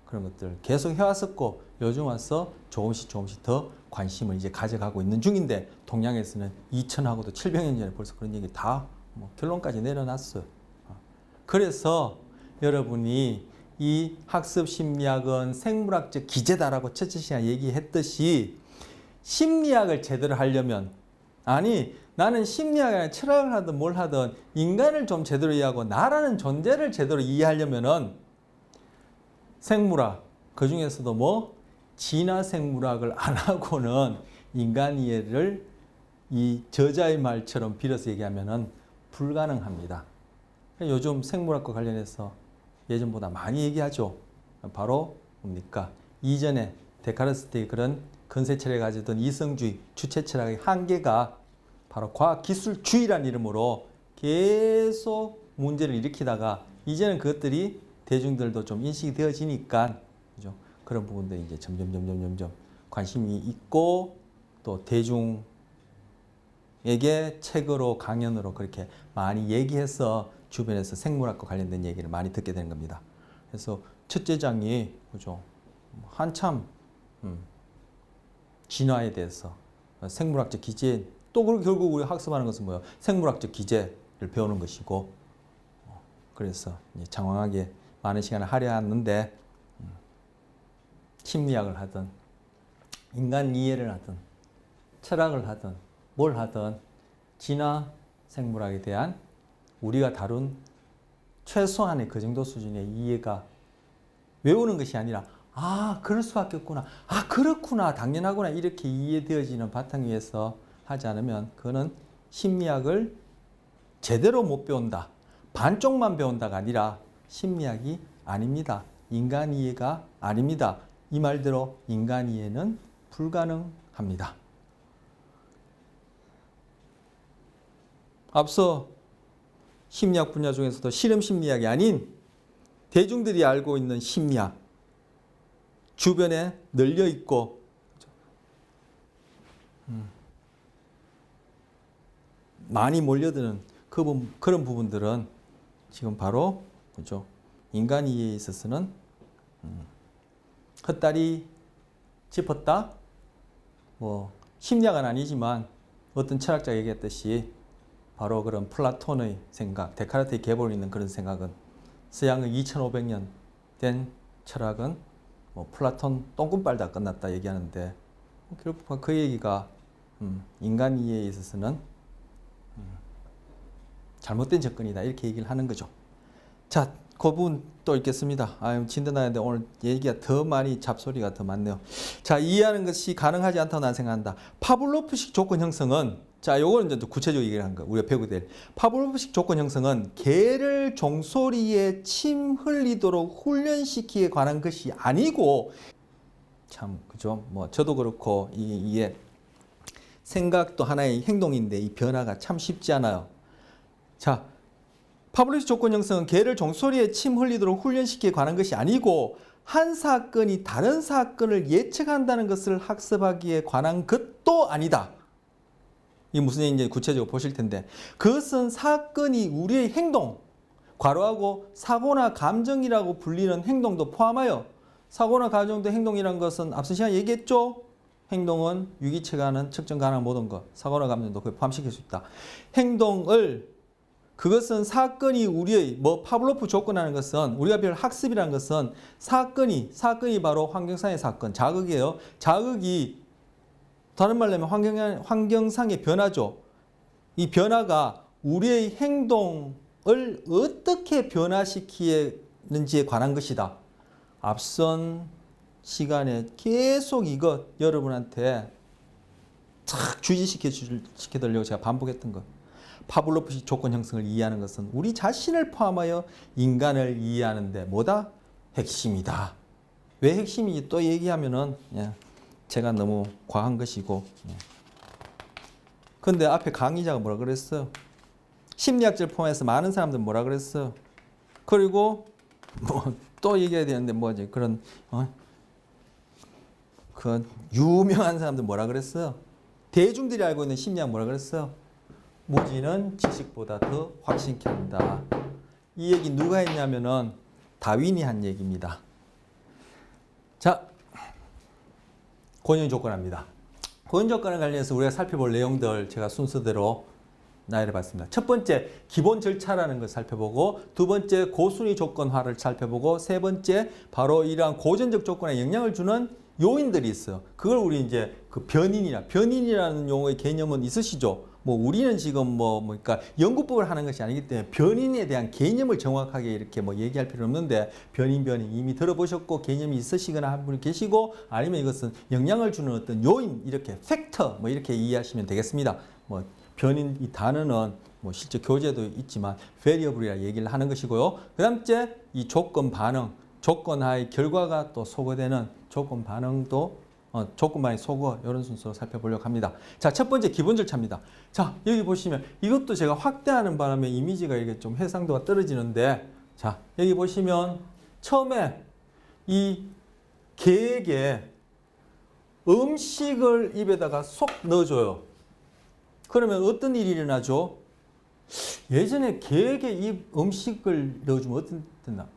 그런 것들 계속 해왔었고 요즘 와서 조금씩 더 관심을 이제 가져가고 있는 중인데 동양에서는 2000하고도 700년 전에 벌써 그런 얘기 다 뭐 결론까지 내려놨어요. 그래서 여러분이 이 학습 심리학은 생물학적 기제다라고 첫째 시간에 얘기했듯이 심리학을 제대로 하려면 아니 나는 심리학이나 철학을 하든 뭘 하든 인간을 좀 제대로 이해하고 나라는 존재를 제대로 이해하려면은 생물학 그중에서도 뭐 진화 생물학을 안 하고는 인간 이해를 이 저자의 말처럼 빌어서 얘기하면은 불가능합니다. 요즘 생물학과 관련해서 예전보다 많이 얘기하죠. 바로 뭡니까? 이전에 데카르트의 그런 근세철에 가지던 이성주의, 주체철학의 한계가 바로 과학기술주의라는 이름으로 계속 문제를 일으키다가 이제는 그것들이 대중들도 좀 인식이 되어지니까 그죠? 그런 부분들이 이제 점점 관심이 있고 또 대중에게 책으로 강연으로 그렇게 많이 얘기해서 주변에서 생물학과 관련된 얘기를 많이 듣게 되는 겁니다. 그래서 첫째 장이 그죠? 한참 진화에 대해서 생물학적 기제 또 결국 우리 학습하는 것은 뭐예요? 생물학적 기제를 배우는 것이고 그래서 장황하게 많은 시간을 할애하는데 심리학을 하든 인간 이해를 하든 철학을 하든 뭘 하든 진화 생물학에 대한 우리가 다룬 최소한의 그 정도 수준의 이해가 외우는 것이 아니라 아 그럴 수밖에 없구나 아 그렇구나 당연하구나 이렇게 이해되어지는 바탕 위에서 하지 않으면 그거는 심리학을 제대로 못 배운다 반쪽만 배운다가 아니라 심리학이 아닙니다. 인간 이해가 아닙니다. 이 말대로 인간 이해는 불가능합니다. 앞서 심리학 분야 중에서도 실험 심리학이 아닌 대중들이 알고 있는 심리학 주변에 널려 있고 많이 몰려드는 그런 부분들은 지금 바로 그죠? 인간 이해에 있어서는 헛다리 짚었다. 뭐 심리학은 아니지만 어떤 철학자가 얘기했듯이 바로 그런 플라톤의 생각, 데카르트의 계보를 잇는 그런 생각은 서양의 2500년 된 철학은 뭐 플라톤 똥꿈 빨다 끝났다 얘기하는데 결국 그 얘기가 인간 이해에 있어서는 잘못된 접근이다 이렇게 얘기를 하는 거죠. 자, 그 부분 또 읽겠습니다. 진단하는데 오늘 얘기가 더 많이 잡소리가 더 많네요. 자, 이해하는 것이 가능하지 않다고 난 생각한다. 파블로프식 조건 형성은 자, 요거는 이제 구체적으로 얘기를 한 거. 우리가 배우게 될 파블로프식 조건 형성은 개를 종소리에 침 흘리도록 훈련시키기에 관한 것이 아니고 참 그죠? 뭐 저도 그렇고 이게 생각도 하나의 행동인데 이 변화가 참 쉽지 않아요. 자, 파블로프식 조건 형성은 개를 종소리에 침 흘리도록 훈련시키기에 관한 것이 아니고 한 사건이 다른 사건을 예측한다는 것을 학습하기에 관한 것도 아니다. 이게 무슨 얘기인지 구체적으로 보실 텐데 그것은 사건이 우리의 행동, 괄호하고 사고나 감정이라고 불리는 행동도 포함하여 사고나 감정도 행동이라는 것은 앞선 시간에 얘기했죠. 행동은 유기체가 하는 측정 가능한 모든 것, 사고나 감정도 그걸 포함시킬 수 있다. 행동을 그것은 사건이 우리의 뭐 파블로프 조건하는 것은 우리가 배울 학습이라는 것은 사건이 바로 환경상의 사건, 자극이에요. 자극이 다른 말로 하면 환경상의 변화죠. 이 변화가 우리의 행동을 어떻게 변화시키는지에 관한 것이다. 앞선 시간에 계속 이거 여러분한테 착 주지시켜드리려고 제가 반복했던 것. 파블로프식 조건 형성을 이해하는 것은 우리 자신을 포함하여 인간을 이해하는 데 뭐다? 핵심이다. 왜 핵심인지 또 얘기하면은 제가 너무 과한 것이고. 근데 앞에 강의자가 뭐라 그랬어? 심리학자를 포함해서 많은 사람들 뭐라 그랬어? 그리고 뭐 또 얘기해야 되는데 뭐지? 그런 그 유명한 사람들 뭐라 그랬어? 대중들이 알고 있는 심리학 뭐라 그랬어? 무지는 지식보다 더 확신케 한다. 이 얘기 누가 했냐면은 다윈이 한 얘기입니다. 자, 권유 조건합니다. 권유 조건에 관련해서 우리가 살펴볼 내용들 제가 순서대로 나열해봤습니다. 첫 번째, 기본 절차라는 걸 살펴보고, 두 번째, 고순위 조건화를 살펴보고, 세 번째, 바로 이러한 고전적 조건에 영향을 주는 요인들이 있어요. 그걸 우리 이제 그 변인이라는 용어의 개념은 있으시죠? 뭐 우리는 지금 그러니까 연구법을 하는 것이 아니기 때문에 변인에 대한 개념을 정확하게 이렇게 뭐 얘기할 필요 없는데 변인 이미 들어보셨고 개념이 있으시거나 한 분이 계시고 아니면 이것은 영향을 주는 어떤 요인 이렇게 팩터 뭐 이렇게 이해하시면 되겠습니다. 뭐 변인 이 단어는 뭐 실제 교재도 있지만 variable이라 얘기를 하는 것이고요. 그다음째 이 조건 반응, 조건하의 결과가 또 소거되는 조건 반응도 조건 반응 소거 이런 순서로 살펴보려고 합니다. 자, 첫 번째 기본 절차입니다. 자, 여기 보시면 이것도 제가 확대하는 바람에 이미지가 이게 좀 해상도가 떨어지는데 자, 여기 보시면 처음에 이 개에게 음식을 입에다가 쏙 넣어줘요. 그러면 어떤 일이 일어나죠? 예전에 개에게 이 음식을 넣어주면 어떤 됐나?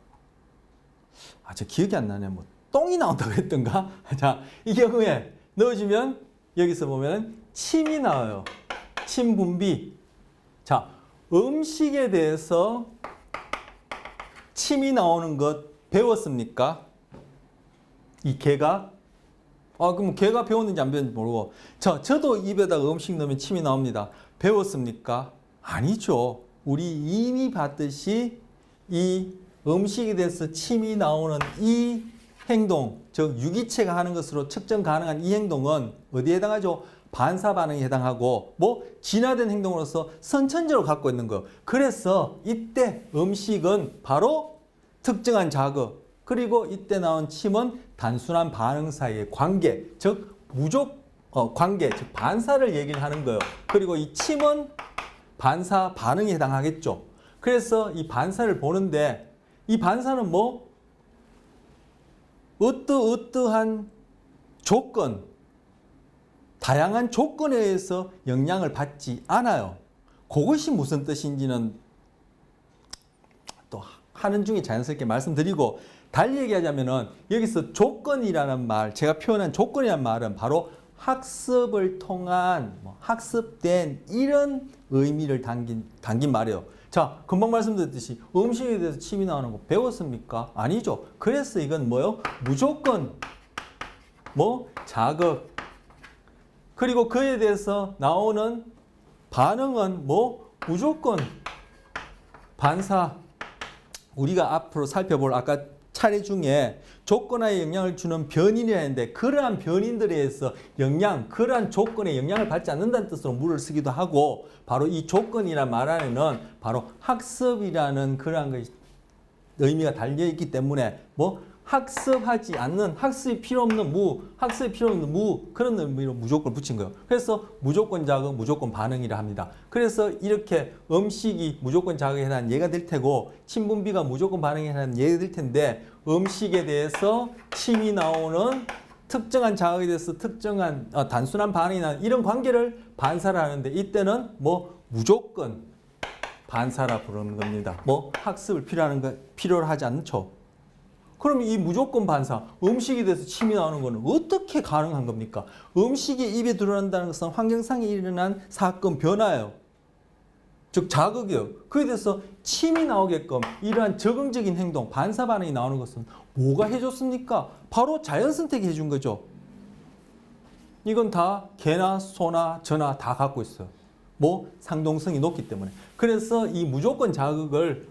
저 기억이 안 나네. 뭐 똥이 나온다고 했던가? 자, 이 경우에 넣어주면 여기서 보면 침이 나와요. 침 분비. 자, 음식에 대해서 침이 나오는 것 배웠습니까? 이 개가? 그럼 개가 배웠는지 안 배웠는지 모르고. 자, 저도 입에다가 음식 넣으면 침이 나옵니다. 배웠습니까? 아니죠. 우리 이미 봤듯이 이 음식에 대해서 침이 나오는 이 행동, 즉 유기체가 하는 것으로 측정 가능한 이 행동은 어디에 해당하죠? 반사 반응에 해당하고 뭐 진화된 행동으로서 선천적으로 갖고 있는 거. 그래서 이때 음식은 바로 특정한 자극 그리고 이때 나온 침은 단순한 반응 사이의 관계, 즉 관계, 즉 반사를 얘기를 하는 거예요. 그리고 이 침은 반사 반응에 해당하겠죠. 그래서 이 반사를 보는데 이 반사는 뭐 어떠한 조건, 다양한 조건에 의해서 영향을 받지 않아요. 그것이 무슨 뜻인지는 또 하는 중에 자연스럽게 말씀드리고 달리 얘기하자면은 여기서 조건이라는 말, 제가 표현한 조건이라는 말은 바로 학습을 통한 학습된 이런 의미를 담긴 말이에요. 자, 금방 말씀드렸듯이 음식에 대해서 침이 나오는 거 배웠습니까? 아니죠. 그래서 이건 뭐요? 무조건 자극 그리고 그에 대해서 나오는 반응은 무조건 반사. 우리가 앞으로 살펴볼 아까 차례 중에 조건화에 영향을 주는 변인이라 했는데 그러한 변인들에 의해서 그러한 조건에 영향을 받지 않는다는 뜻으로 물을 쓰기도 하고 바로 이 조건이라는 말 안에는 바로 학습이라는 그러한 것이 의미가 달려있기 때문에 학습하지 않는 학습이 필요 없는 그런 의미로 무조건 붙인 거예요. 그래서 무조건 자극, 무조건 반응이라 합니다. 그래서 이렇게 음식이 무조건 자극에 해당하는 예가 될 테고 침분비가 무조건 반응에 해당하는 예가 될 텐데 음식에 대해서 침이 나오는 특정한 자극에 대해서 특정한 단순한 반응이 나는 이런 관계를 반사를 하는데 이때는 무조건 반사라 부르는 겁니다. 학습을 필요로 하지 않죠. 그럼 이 무조건 반사, 음식에 대해서 침이 나오는 것은 어떻게 가능한 겁니까? 음식이 입에 들어간다는 것은 환경상에 일어난 사건, 변화예요. 즉 자극이에요. 그에 대해서 침이 나오게끔 이러한 적응적인 행동, 반사 반응이 나오는 것은 뭐가 해줬습니까? 바로 자연선택이 해준 거죠. 이건 다 개나 소나 저나 다 갖고 있어요. 상동성이 높기 때문에. 그래서 이 무조건 자극을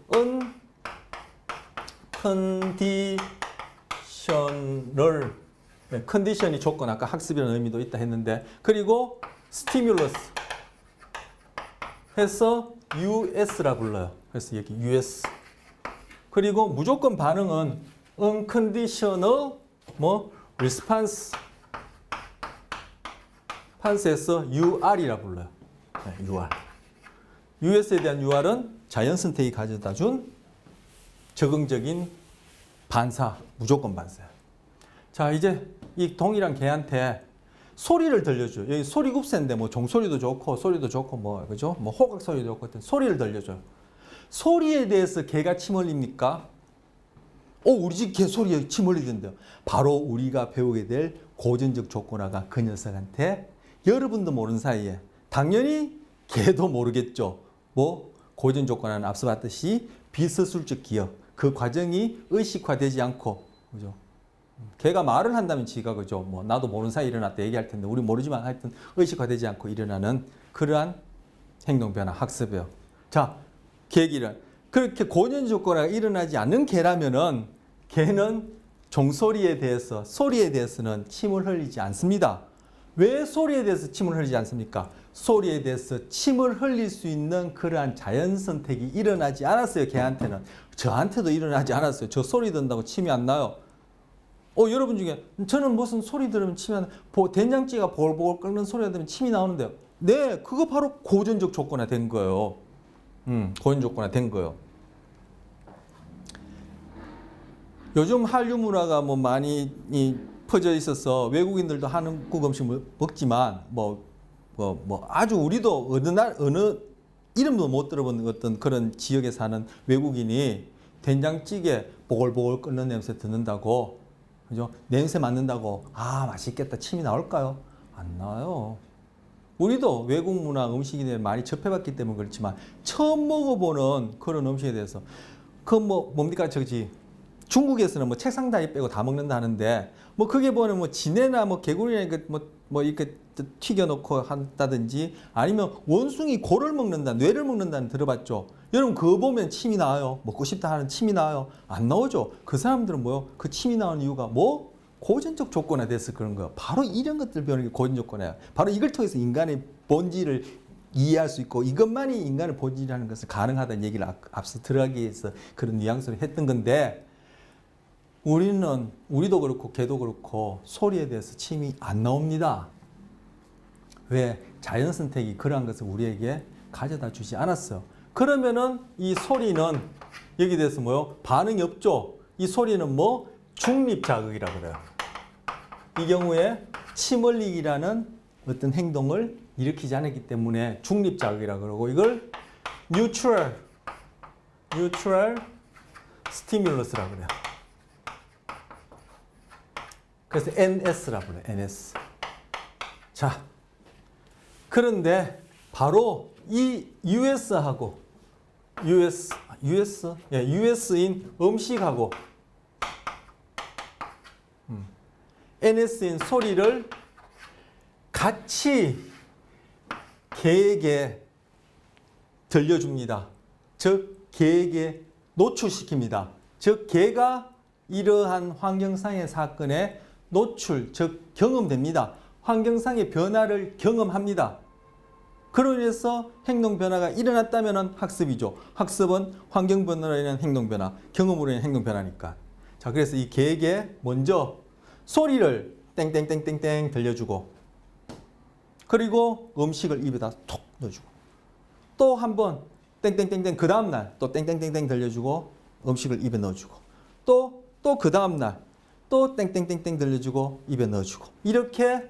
컨디션이 조건, 아까 학습이라는 의미도 있다 했는데 그리고 스티뮬러스 해서 US라 불러요. 그래서 여기 US. 그리고 무조건 반응은 unconditional response 판세에서 UR이라 불러요. 네, UR. US에 대한 UR은 자연 선택이 가져다 준 적응적인 반사, 무조건 반사예요. 자, 이제 이 동일한 개한테 소리를 들려줘요. 여기 소리 굽새인데 뭐 종소리도 좋고 소리도 좋고 뭐 그죠? 뭐 호각 소리도 좋고 하여튼 소리를 들려줘요. 소리에 대해서 개가 침 흘립니까? 우리 집 개 소리에 침 흘리던데요. 바로 우리가 배우게 될 고전적 조건화가 그 녀석한테 여러분도 모르는 사이에 당연히 개도 모르겠죠. 뭐 고전 조건화는 앞서 봤듯이 비서술적 기억 그 과정이 의식화되지 않고 그죠? 걔가 말을 한다면 지가 그죠? 뭐 나도 모르는 사이에 일어났다 얘기할 텐데 우리 모르지만 하여튼 의식화되지 않고 일어나는 그러한 행동 변화 학습이에요. 자, 계기는 그렇게 고전 조건화가 일어나지 않는 개라면은 개는 종소리에 대해서 소리에 대해서는 침을 흘리지 않습니다. 왜 소리에 대해서 침을 흘리지 않습니까? 소리에 대해서 침을 흘릴 수 있는 그러한 자연 선택이 일어나지 않았어요. 개한테는. 저한테도 일어나지 않았어요. 저 소리 듣는다고 침이 안 나요. 여러분 중에 저는 무슨 소리 들으면 침이 안 나요. 된장찌개가 보글보글 끓는 소리가 들으면 침이 나오는데요. 네, 그거 바로 고전적 조건화 된 거예요. 고전 조건화 된 거예요. 요즘 한류 문화가 뭐 많이 퍼져 있어서 외국인들도 한국 음식 먹지만 아주 우리도 어느 이름도 못 들어본 어떤 그런 지역에 사는 외국인이 된장찌개 보글보글 끓는 냄새 듣는다고 그죠? 냄새 맡는다고 맛있겠다 침이 나올까요? 안 나와요. 우리도 외국 문화 음식에 대해 많이 접해봤기 때문에 그렇지만 처음 먹어보는 그런 음식에 대해서 뭡니까 중국에서는 뭐 책상 다리 빼고 다 먹는다 하는데 그게 보면 뭐 지네나 개구리나 이렇게 튀겨놓고 한다든지 아니면 원숭이 골을 먹는다 뇌를 먹는다는 들어봤죠. 여러분 그거 보면 침이 나와요. 먹고 싶다 하는 침이 나와요. 안 나오죠. 그 사람들은 그 침이 나오는 이유가 고전적 조건화 돼서 그런 거예요. 바로 이런 것들 배우는 게 고전 조건화예요. 바로 이걸 통해서 인간의 본질을 이해할 수 있고 이것만이 인간의 본질이라는 것을 가능하다는 얘기를 앞서 들어가기 위해서 그런 뉘앙스를 했던 건데 우리도 그렇고 개도 그렇고 소리에 대해서 침이 안 나옵니다. 왜? 자연 선택이 그러한 것을 우리에게 가져다 주지 않았어요. 그러면은 이 소리는 여기 대해서 반응이 없죠. 이 소리는 중립 자극이라고 그래요. 이 경우에 침 흘리기라는 어떤 행동을 일으키지 않았기 때문에 중립 자극이라고 그러고 이걸 neutral stimulus라고 그래요. 그래서 NS라 불러요. NS. 자, 그런데 바로 이 US인 음식하고 NS인 소리를 같이 개에게 들려줍니다. 즉 개에게 노출시킵니다. 즉 개가 이러한 환경상의 사건에 노출, 즉 경험됩니다. 환경상의 변화를 경험합니다. 그로 인해서 행동 변화가 일어났다면 학습이죠. 학습은 환경 변화로 인한 행동 변화, 경험으로 인한 행동 변화니까. 자, 그래서 이 개에게 먼저 소리를 땡땡땡땡땡 들려주고 그리고 음식을 입에다 톡 넣어주고 또 한 번 땡땡땡땡 그 다음날 또 땡땡땡땡 들려주고 음식을 입에 넣어주고 또 그 다음날 또 땡땡땡땡 들려주고 입에 넣어주고 이렇게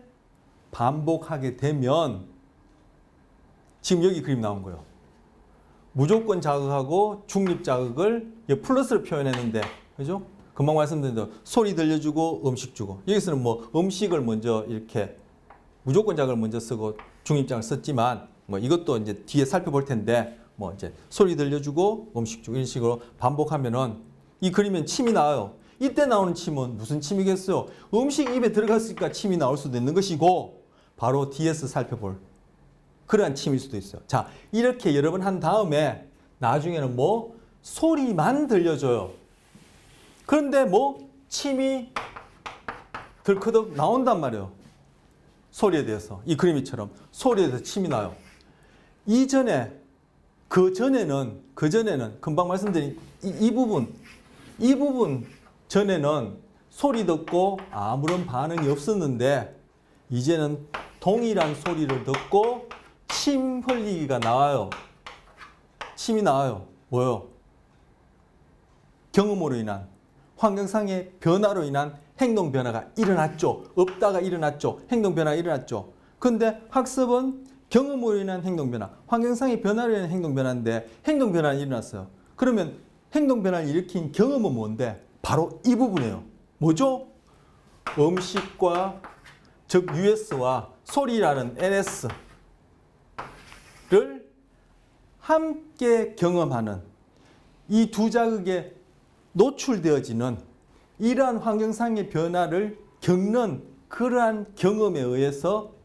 반복하게 되면 지금 여기 그림 나온 거예요. 무조건 자극하고 중립 자극을 플러스로 표현했는데 그죠? 금방 말씀드린 대로 소리 들려주고 음식 주고 여기서는 음식을 먼저 이렇게 무조건 자극을 먼저 쓰고 중립 자극을 썼지만 이것도 이제 뒤에 살펴볼 텐데 이제 소리 들려주고 음식 주고 이런 식으로 반복하면은 이 그림엔 침이 나와요. 이때 나오는 침은 무슨 침이겠어요? 음식 입에 들어갔으니까 침이 나올 수도 있는 것이고 바로 뒤에서 살펴볼 그러한 침일 수도 있어요. 자, 이렇게 여러 번 한 다음에 나중에는 소리만 들려줘요. 그런데 침이 덜커덕 나온단 말이에요. 소리에 대해서 이 그림이처럼 소리에 대해서 침이 나요. 이전에 그 전에는 금방 말씀드린 이 부분 전에는 소리 듣고 아무런 반응이 없었는데 이제는 동일한 소리를 듣고 침 흘리기가 나와요. 침이 나와요. 뭐요? 경험으로 인한 환경상의 변화로 인한 행동 변화가 일어났죠. 없다가 일어났죠. 행동 변화가 일어났죠. 근데 학습은 경험으로 인한 행동 변화, 환경상의 변화로 인한 행동 변화인데 행동 변화는 일어났어요. 그러면 행동 변화를 일으킨 경험은 뭔데? 바로 이 부분이에요. 뭐죠? 음식과 즉 US와 소리라는 NS를 함께 경험하는 이 두 자극에 노출되어지는 이러한 환경상의 변화를 겪는 그러한 경험에 의해서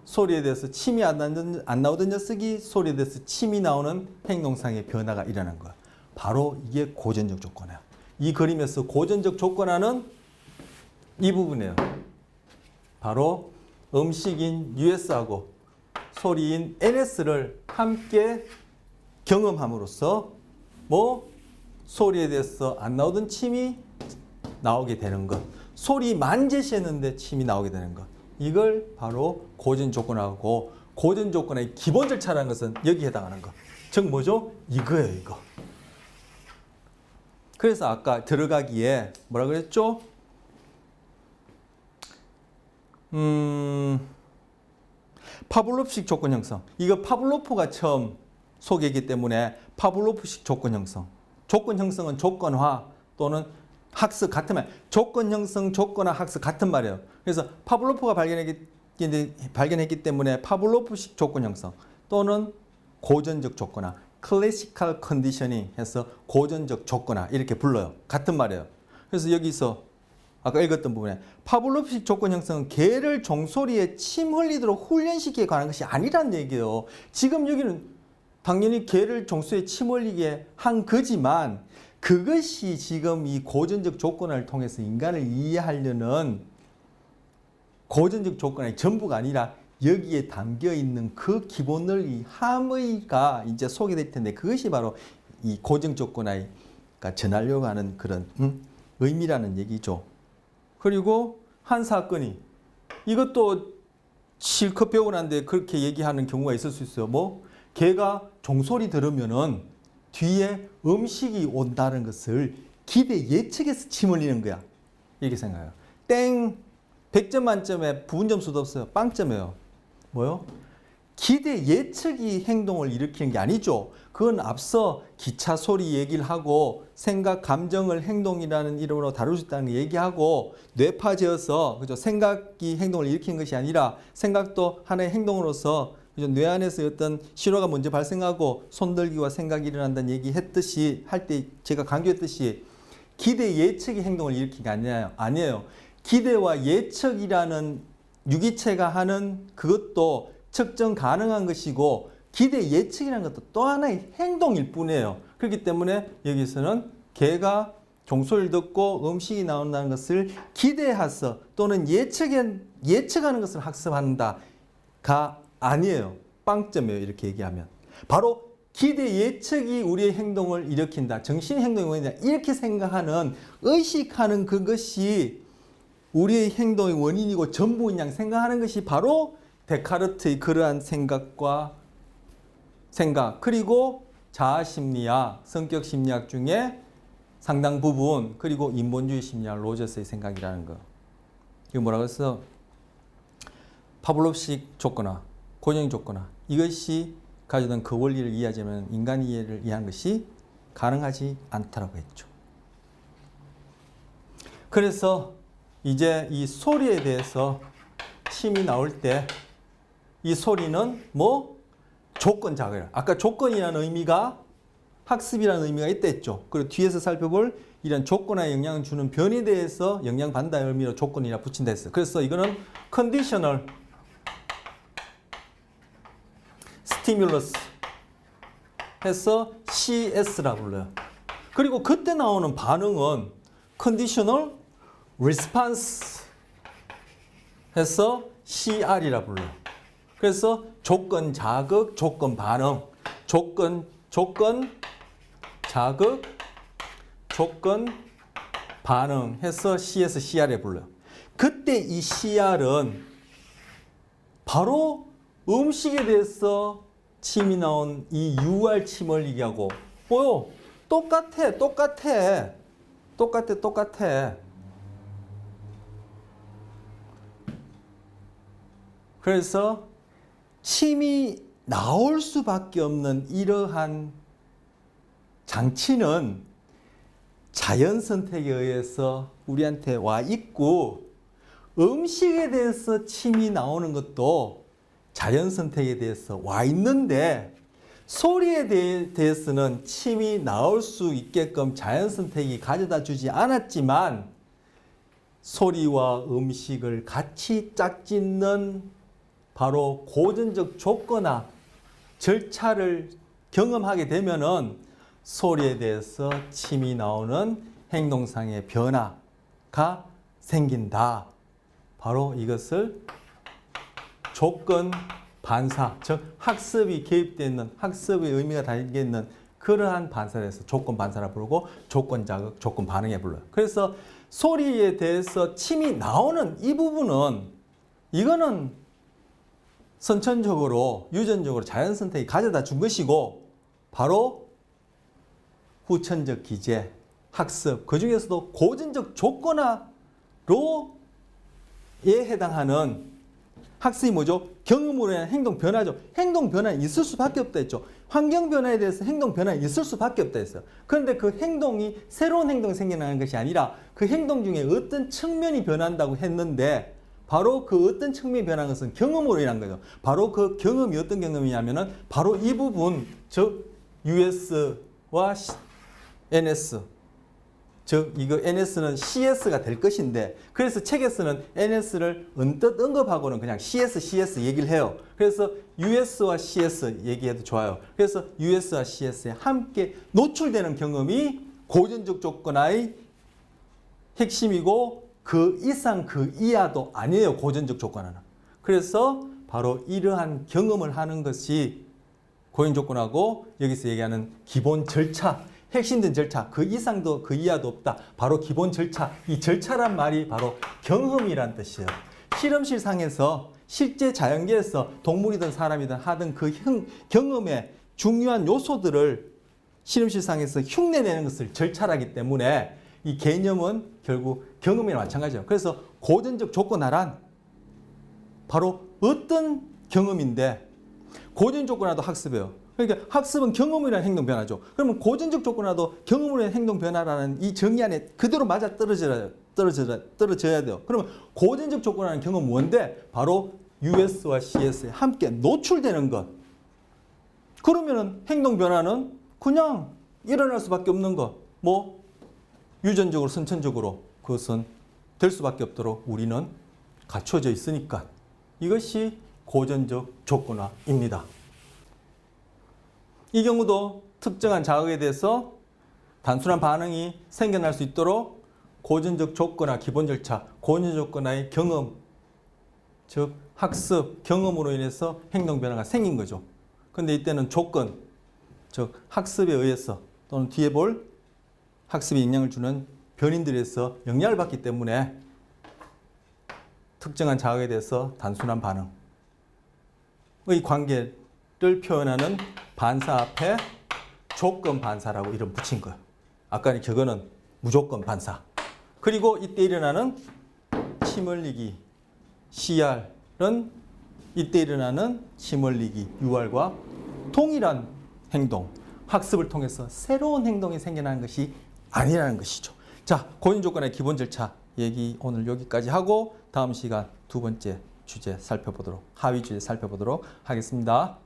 소리에 대해서 침이 안 나오던 녀석이 소리에 대해서 침이 나오는 행동상의 변화가 일어난 거야. 바로 이게 고전적 조건이야. 이 그림에서 고전적 조건화는 이 부분이에요. 바로 음식인 US하고 소리인 NS를 함께 경험함으로써 소리에 대해서 안 나오던 침이 나오게 되는 것. 소리만 제시했는데 침이 나오게 되는 것. 이걸 바로 고전 조건하고 고전 조건의 기본 절차라는 것은 여기에 해당하는 것. 즉 뭐죠? 이거예요, 이거. 그래서 아까 들어가기에 뭐라 그랬죠? 파블로프식 조건 형성. 이거 파블로프가 처음 소개했기 때문에 파블로프식 조건 형성. 조건 형성은 조건화 또는 학습 같은 말. 조건 형성, 조건화, 학습 같은 말이에요. 그래서 파블로프가 발견했기 때문에 파블로프식 조건 형성 또는 고전적 조건화, 클래시컬 컨디셔닝 해서 고전적 조건화 이렇게 불러요. 같은 말이에요. 그래서 여기서 아까 읽었던 부분에 파블로프식 조건 형성은 개를 종소리에 침 흘리도록 훈련시키기에 관한 것이 아니란 얘기예요. 지금 여기는 당연히 개를 종소리에 침 흘리게 한 거지만 그것이 지금 이 고전적 조건을 통해서 인간을 이해하려는 고전적 조건의 전부가 아니라 여기에 담겨 있는 그 기본 논리 함의가 이제 소개될 텐데 그것이 바로 이 고전적 조건의 전하려고 하는 그런 의미라는 얘기죠. 그리고 한 사건이 이것도 실컷 배우고 난데 그렇게 얘기하는 경우가 있을 수 있어요. 개가 종소리 들으면은 뒤에 음식이 온다는 것을 기대 예측해서 침 흘리는 거야. 이렇게 생각해요. 땡! 100점 만점에 부분 점수도 없어요. 빵점이에요. 뭐요? 기대 예측이 행동을 일으키는 게 아니죠. 그건 앞서 기차 소리 얘기를 하고 생각, 감정을 행동이라는 이름으로 다룰 수 있다는 거 얘기하고 뇌파제어서 그죠? 생각이 행동을 일으키는 것이 아니라 생각도 하나의 행동으로서 그죠? 뇌 안에서 어떤 신호가 먼저 발생하고 손들기와 생각이 일어난다는 얘기했듯이 할 때 제가 강조했듯이 기대 예측이 행동을 일으키는 게 아니에요. 기대와 예측이라는 유기체가 하는 그것도 측정 가능한 것이고 기대 예측이라는 것도 또 하나의 행동일 뿐이에요. 그렇기 때문에 여기서는 개가 종소리를 듣고 음식이 나온다는 것을 기대해서 또는 예측하는 것을 학습한다가 아니에요. 빵점이에요. 이렇게 얘기하면. 바로 기대 예측이 우리의 행동을 일으킨다. 정신의 행동이 뭐냐. 이렇게 생각하는 의식하는 그것이 우리의 행동의 원인이고 전부인 양 생각하는 것이 바로 데카르트의 그러한 생각 그리고 자아심리학, 성격심리학 중에 상당 부분 그리고 인본주의 심리학 로저스의 생각이라는 거. 이거 뭐라고 해서 파블로프식 조건화, 고정적 조건화 이것이 가지던 그 원리를 이해하자면 인간 이해를 이해하는 것이 가능하지 않다라고 했죠. 그래서 이제 이 소리에 대해서 침이 나올 때 이 소리는 조건 자극이라. 아까 조건이라는 의미가 학습이라는 의미가 있다 했죠. 그리고 뒤에서 살펴볼 이런 조건화에 영향을 주는 변에 대해서 영향받는다는 의미로 조건이라 붙인다 했어요. 그래서 이거는 conditional stimulus 해서 CS라 불러요. 그리고 그때 나오는 반응은 conditional response 해서 CR이라 불러요. 그래서 조건 자극, 조건 반응 조건, 자극, 조건, 반응 해서 CS, CR에 불러요. 그때 이 CR은 바로 음식에 대해서 침이 나온 이 UR 침 흘리기하고 뭐요? 똑같아. 그래서 침이 나올 수밖에 없는 이러한 장치는 자연 선택에 의해서 우리한테 와 있고, 음식에 대해서 침이 나오는 것도 자연 선택에 대해서 와 있는데, 소리에 대해서는 침이 나올 수 있게끔 자연 선택이 가져다 주지 않았지만, 소리와 음식을 같이 짝짓는 바로 고전적 조건화 절차를 경험하게 되면은 소리에 대해서 침이 나오는 행동상의 변화가 생긴다. 바로 이것을 조건 반사, 즉 학습이 개입되어 있는, 학습의 의미가 담겨 있는 그러한 반사를 해서 조건 반사라 부르고, 조건 자극, 조건 반응에 불러요. 그래서 소리에 대해서 침이 나오는 이 부분은, 이거는 선천적으로, 유전적으로 자연 선택이 가져다 준 것이고, 바로 후천적 기제, 학습, 그 중에서도 고전적 조건화로에 해당하는 학습이 뭐죠? 경험으로 인한 행동 변화죠. 행동 변화는 있을 수밖에 없다 했죠. 환경 변화에 대해서 행동 변화는 있을 수밖에 없다 했어요. 그런데 그 행동이 새로운 행동이 생겨나는 것이 아니라 그 행동 중에 어떤 측면이 변한다고 했는데, 바로 그 어떤 측면이 변한 것은 경험으로 인한 거죠. 바로 그 경험이 어떤 경험이냐면은 바로 이 부분, 즉 US와 NS, 즉 이거 NS는 CS가 될 것인데, 그래서 책에서는 NS를 언뜻 언급하고는 그냥 CS 얘기를 해요. 그래서 US와 CS 얘기해도 좋아요. 그래서 US와 CS에 함께 노출되는 경험이 고전적 조건화의 핵심이고, 그 이상 그 이하도 아니에요, 고전적 조건화는. 그래서 바로 이러한 경험을 하는 것이 고전 조건화고, 여기서 얘기하는 기본 절차, 핵심된 절차, 그 이상도 그 이하도 없다. 바로 기본 절차, 이 절차란 말이 바로 경험이란 뜻이에요. 실험실 상에서 실제 자연계에서 동물이든 사람이든 하던 그 경험의 중요한 요소들을 실험실 상에서 흉내내는 것을 절차라기 때문에 이 개념은 결국 경험이나 마찬가지예요. 그래서 고전적 조건화란 바로 어떤 경험인데, 고전 조건화도 학습이에요. 그러니까 학습은 경험이라는 행동 변화죠. 그러면 고전적 조건화도 경험으로 인한 행동 변화라는 이 정의 안에 그대로 맞아 떨어져야 돼요. 그러면 고전적 조건화는 경험은 뭔데? 바로 US와 CS에 함께 노출되는 것. 그러면은 행동 변화는 그냥 일어날 수밖에 없는 것. 뭐 유전적으로, 선천적으로 그것은 될 수밖에 없도록 우리는 갖춰져 있으니까, 이것이 고전적 조건화입니다. 이 경우도 특정한 자극에 대해서 단순한 반응이 생겨날 수 있도록 고전적 조건화, 기본 절차, 고전적 조건화의 경험, 즉 학습, 경험으로 인해서 행동 변화가 생긴 거죠. 그런데 이때는 조건, 즉 학습에 의해서 또는 뒤에 볼 학습에 영향을 주는 변인들에서 영향을 받기 때문에 특정한 자극에 대해서 단순한 반응의 관계를 표현하는 반사 앞에 조건 반사라고 이름 붙인 거예요. 아까 저거는 무조건 반사. 그리고 이때 일어나는 침 흘리기, CR은 이때 일어나는 침 흘리기, UR과 동일한 행동, 학습을 통해서 새로운 행동이 생겨나는 것이 아니라는 것이죠. 자, 고전 조건의 기본 절차 얘기 오늘 여기까지 하고, 다음 시간 두 번째 주제 살펴보도록, 하위 주제 살펴보도록 하겠습니다.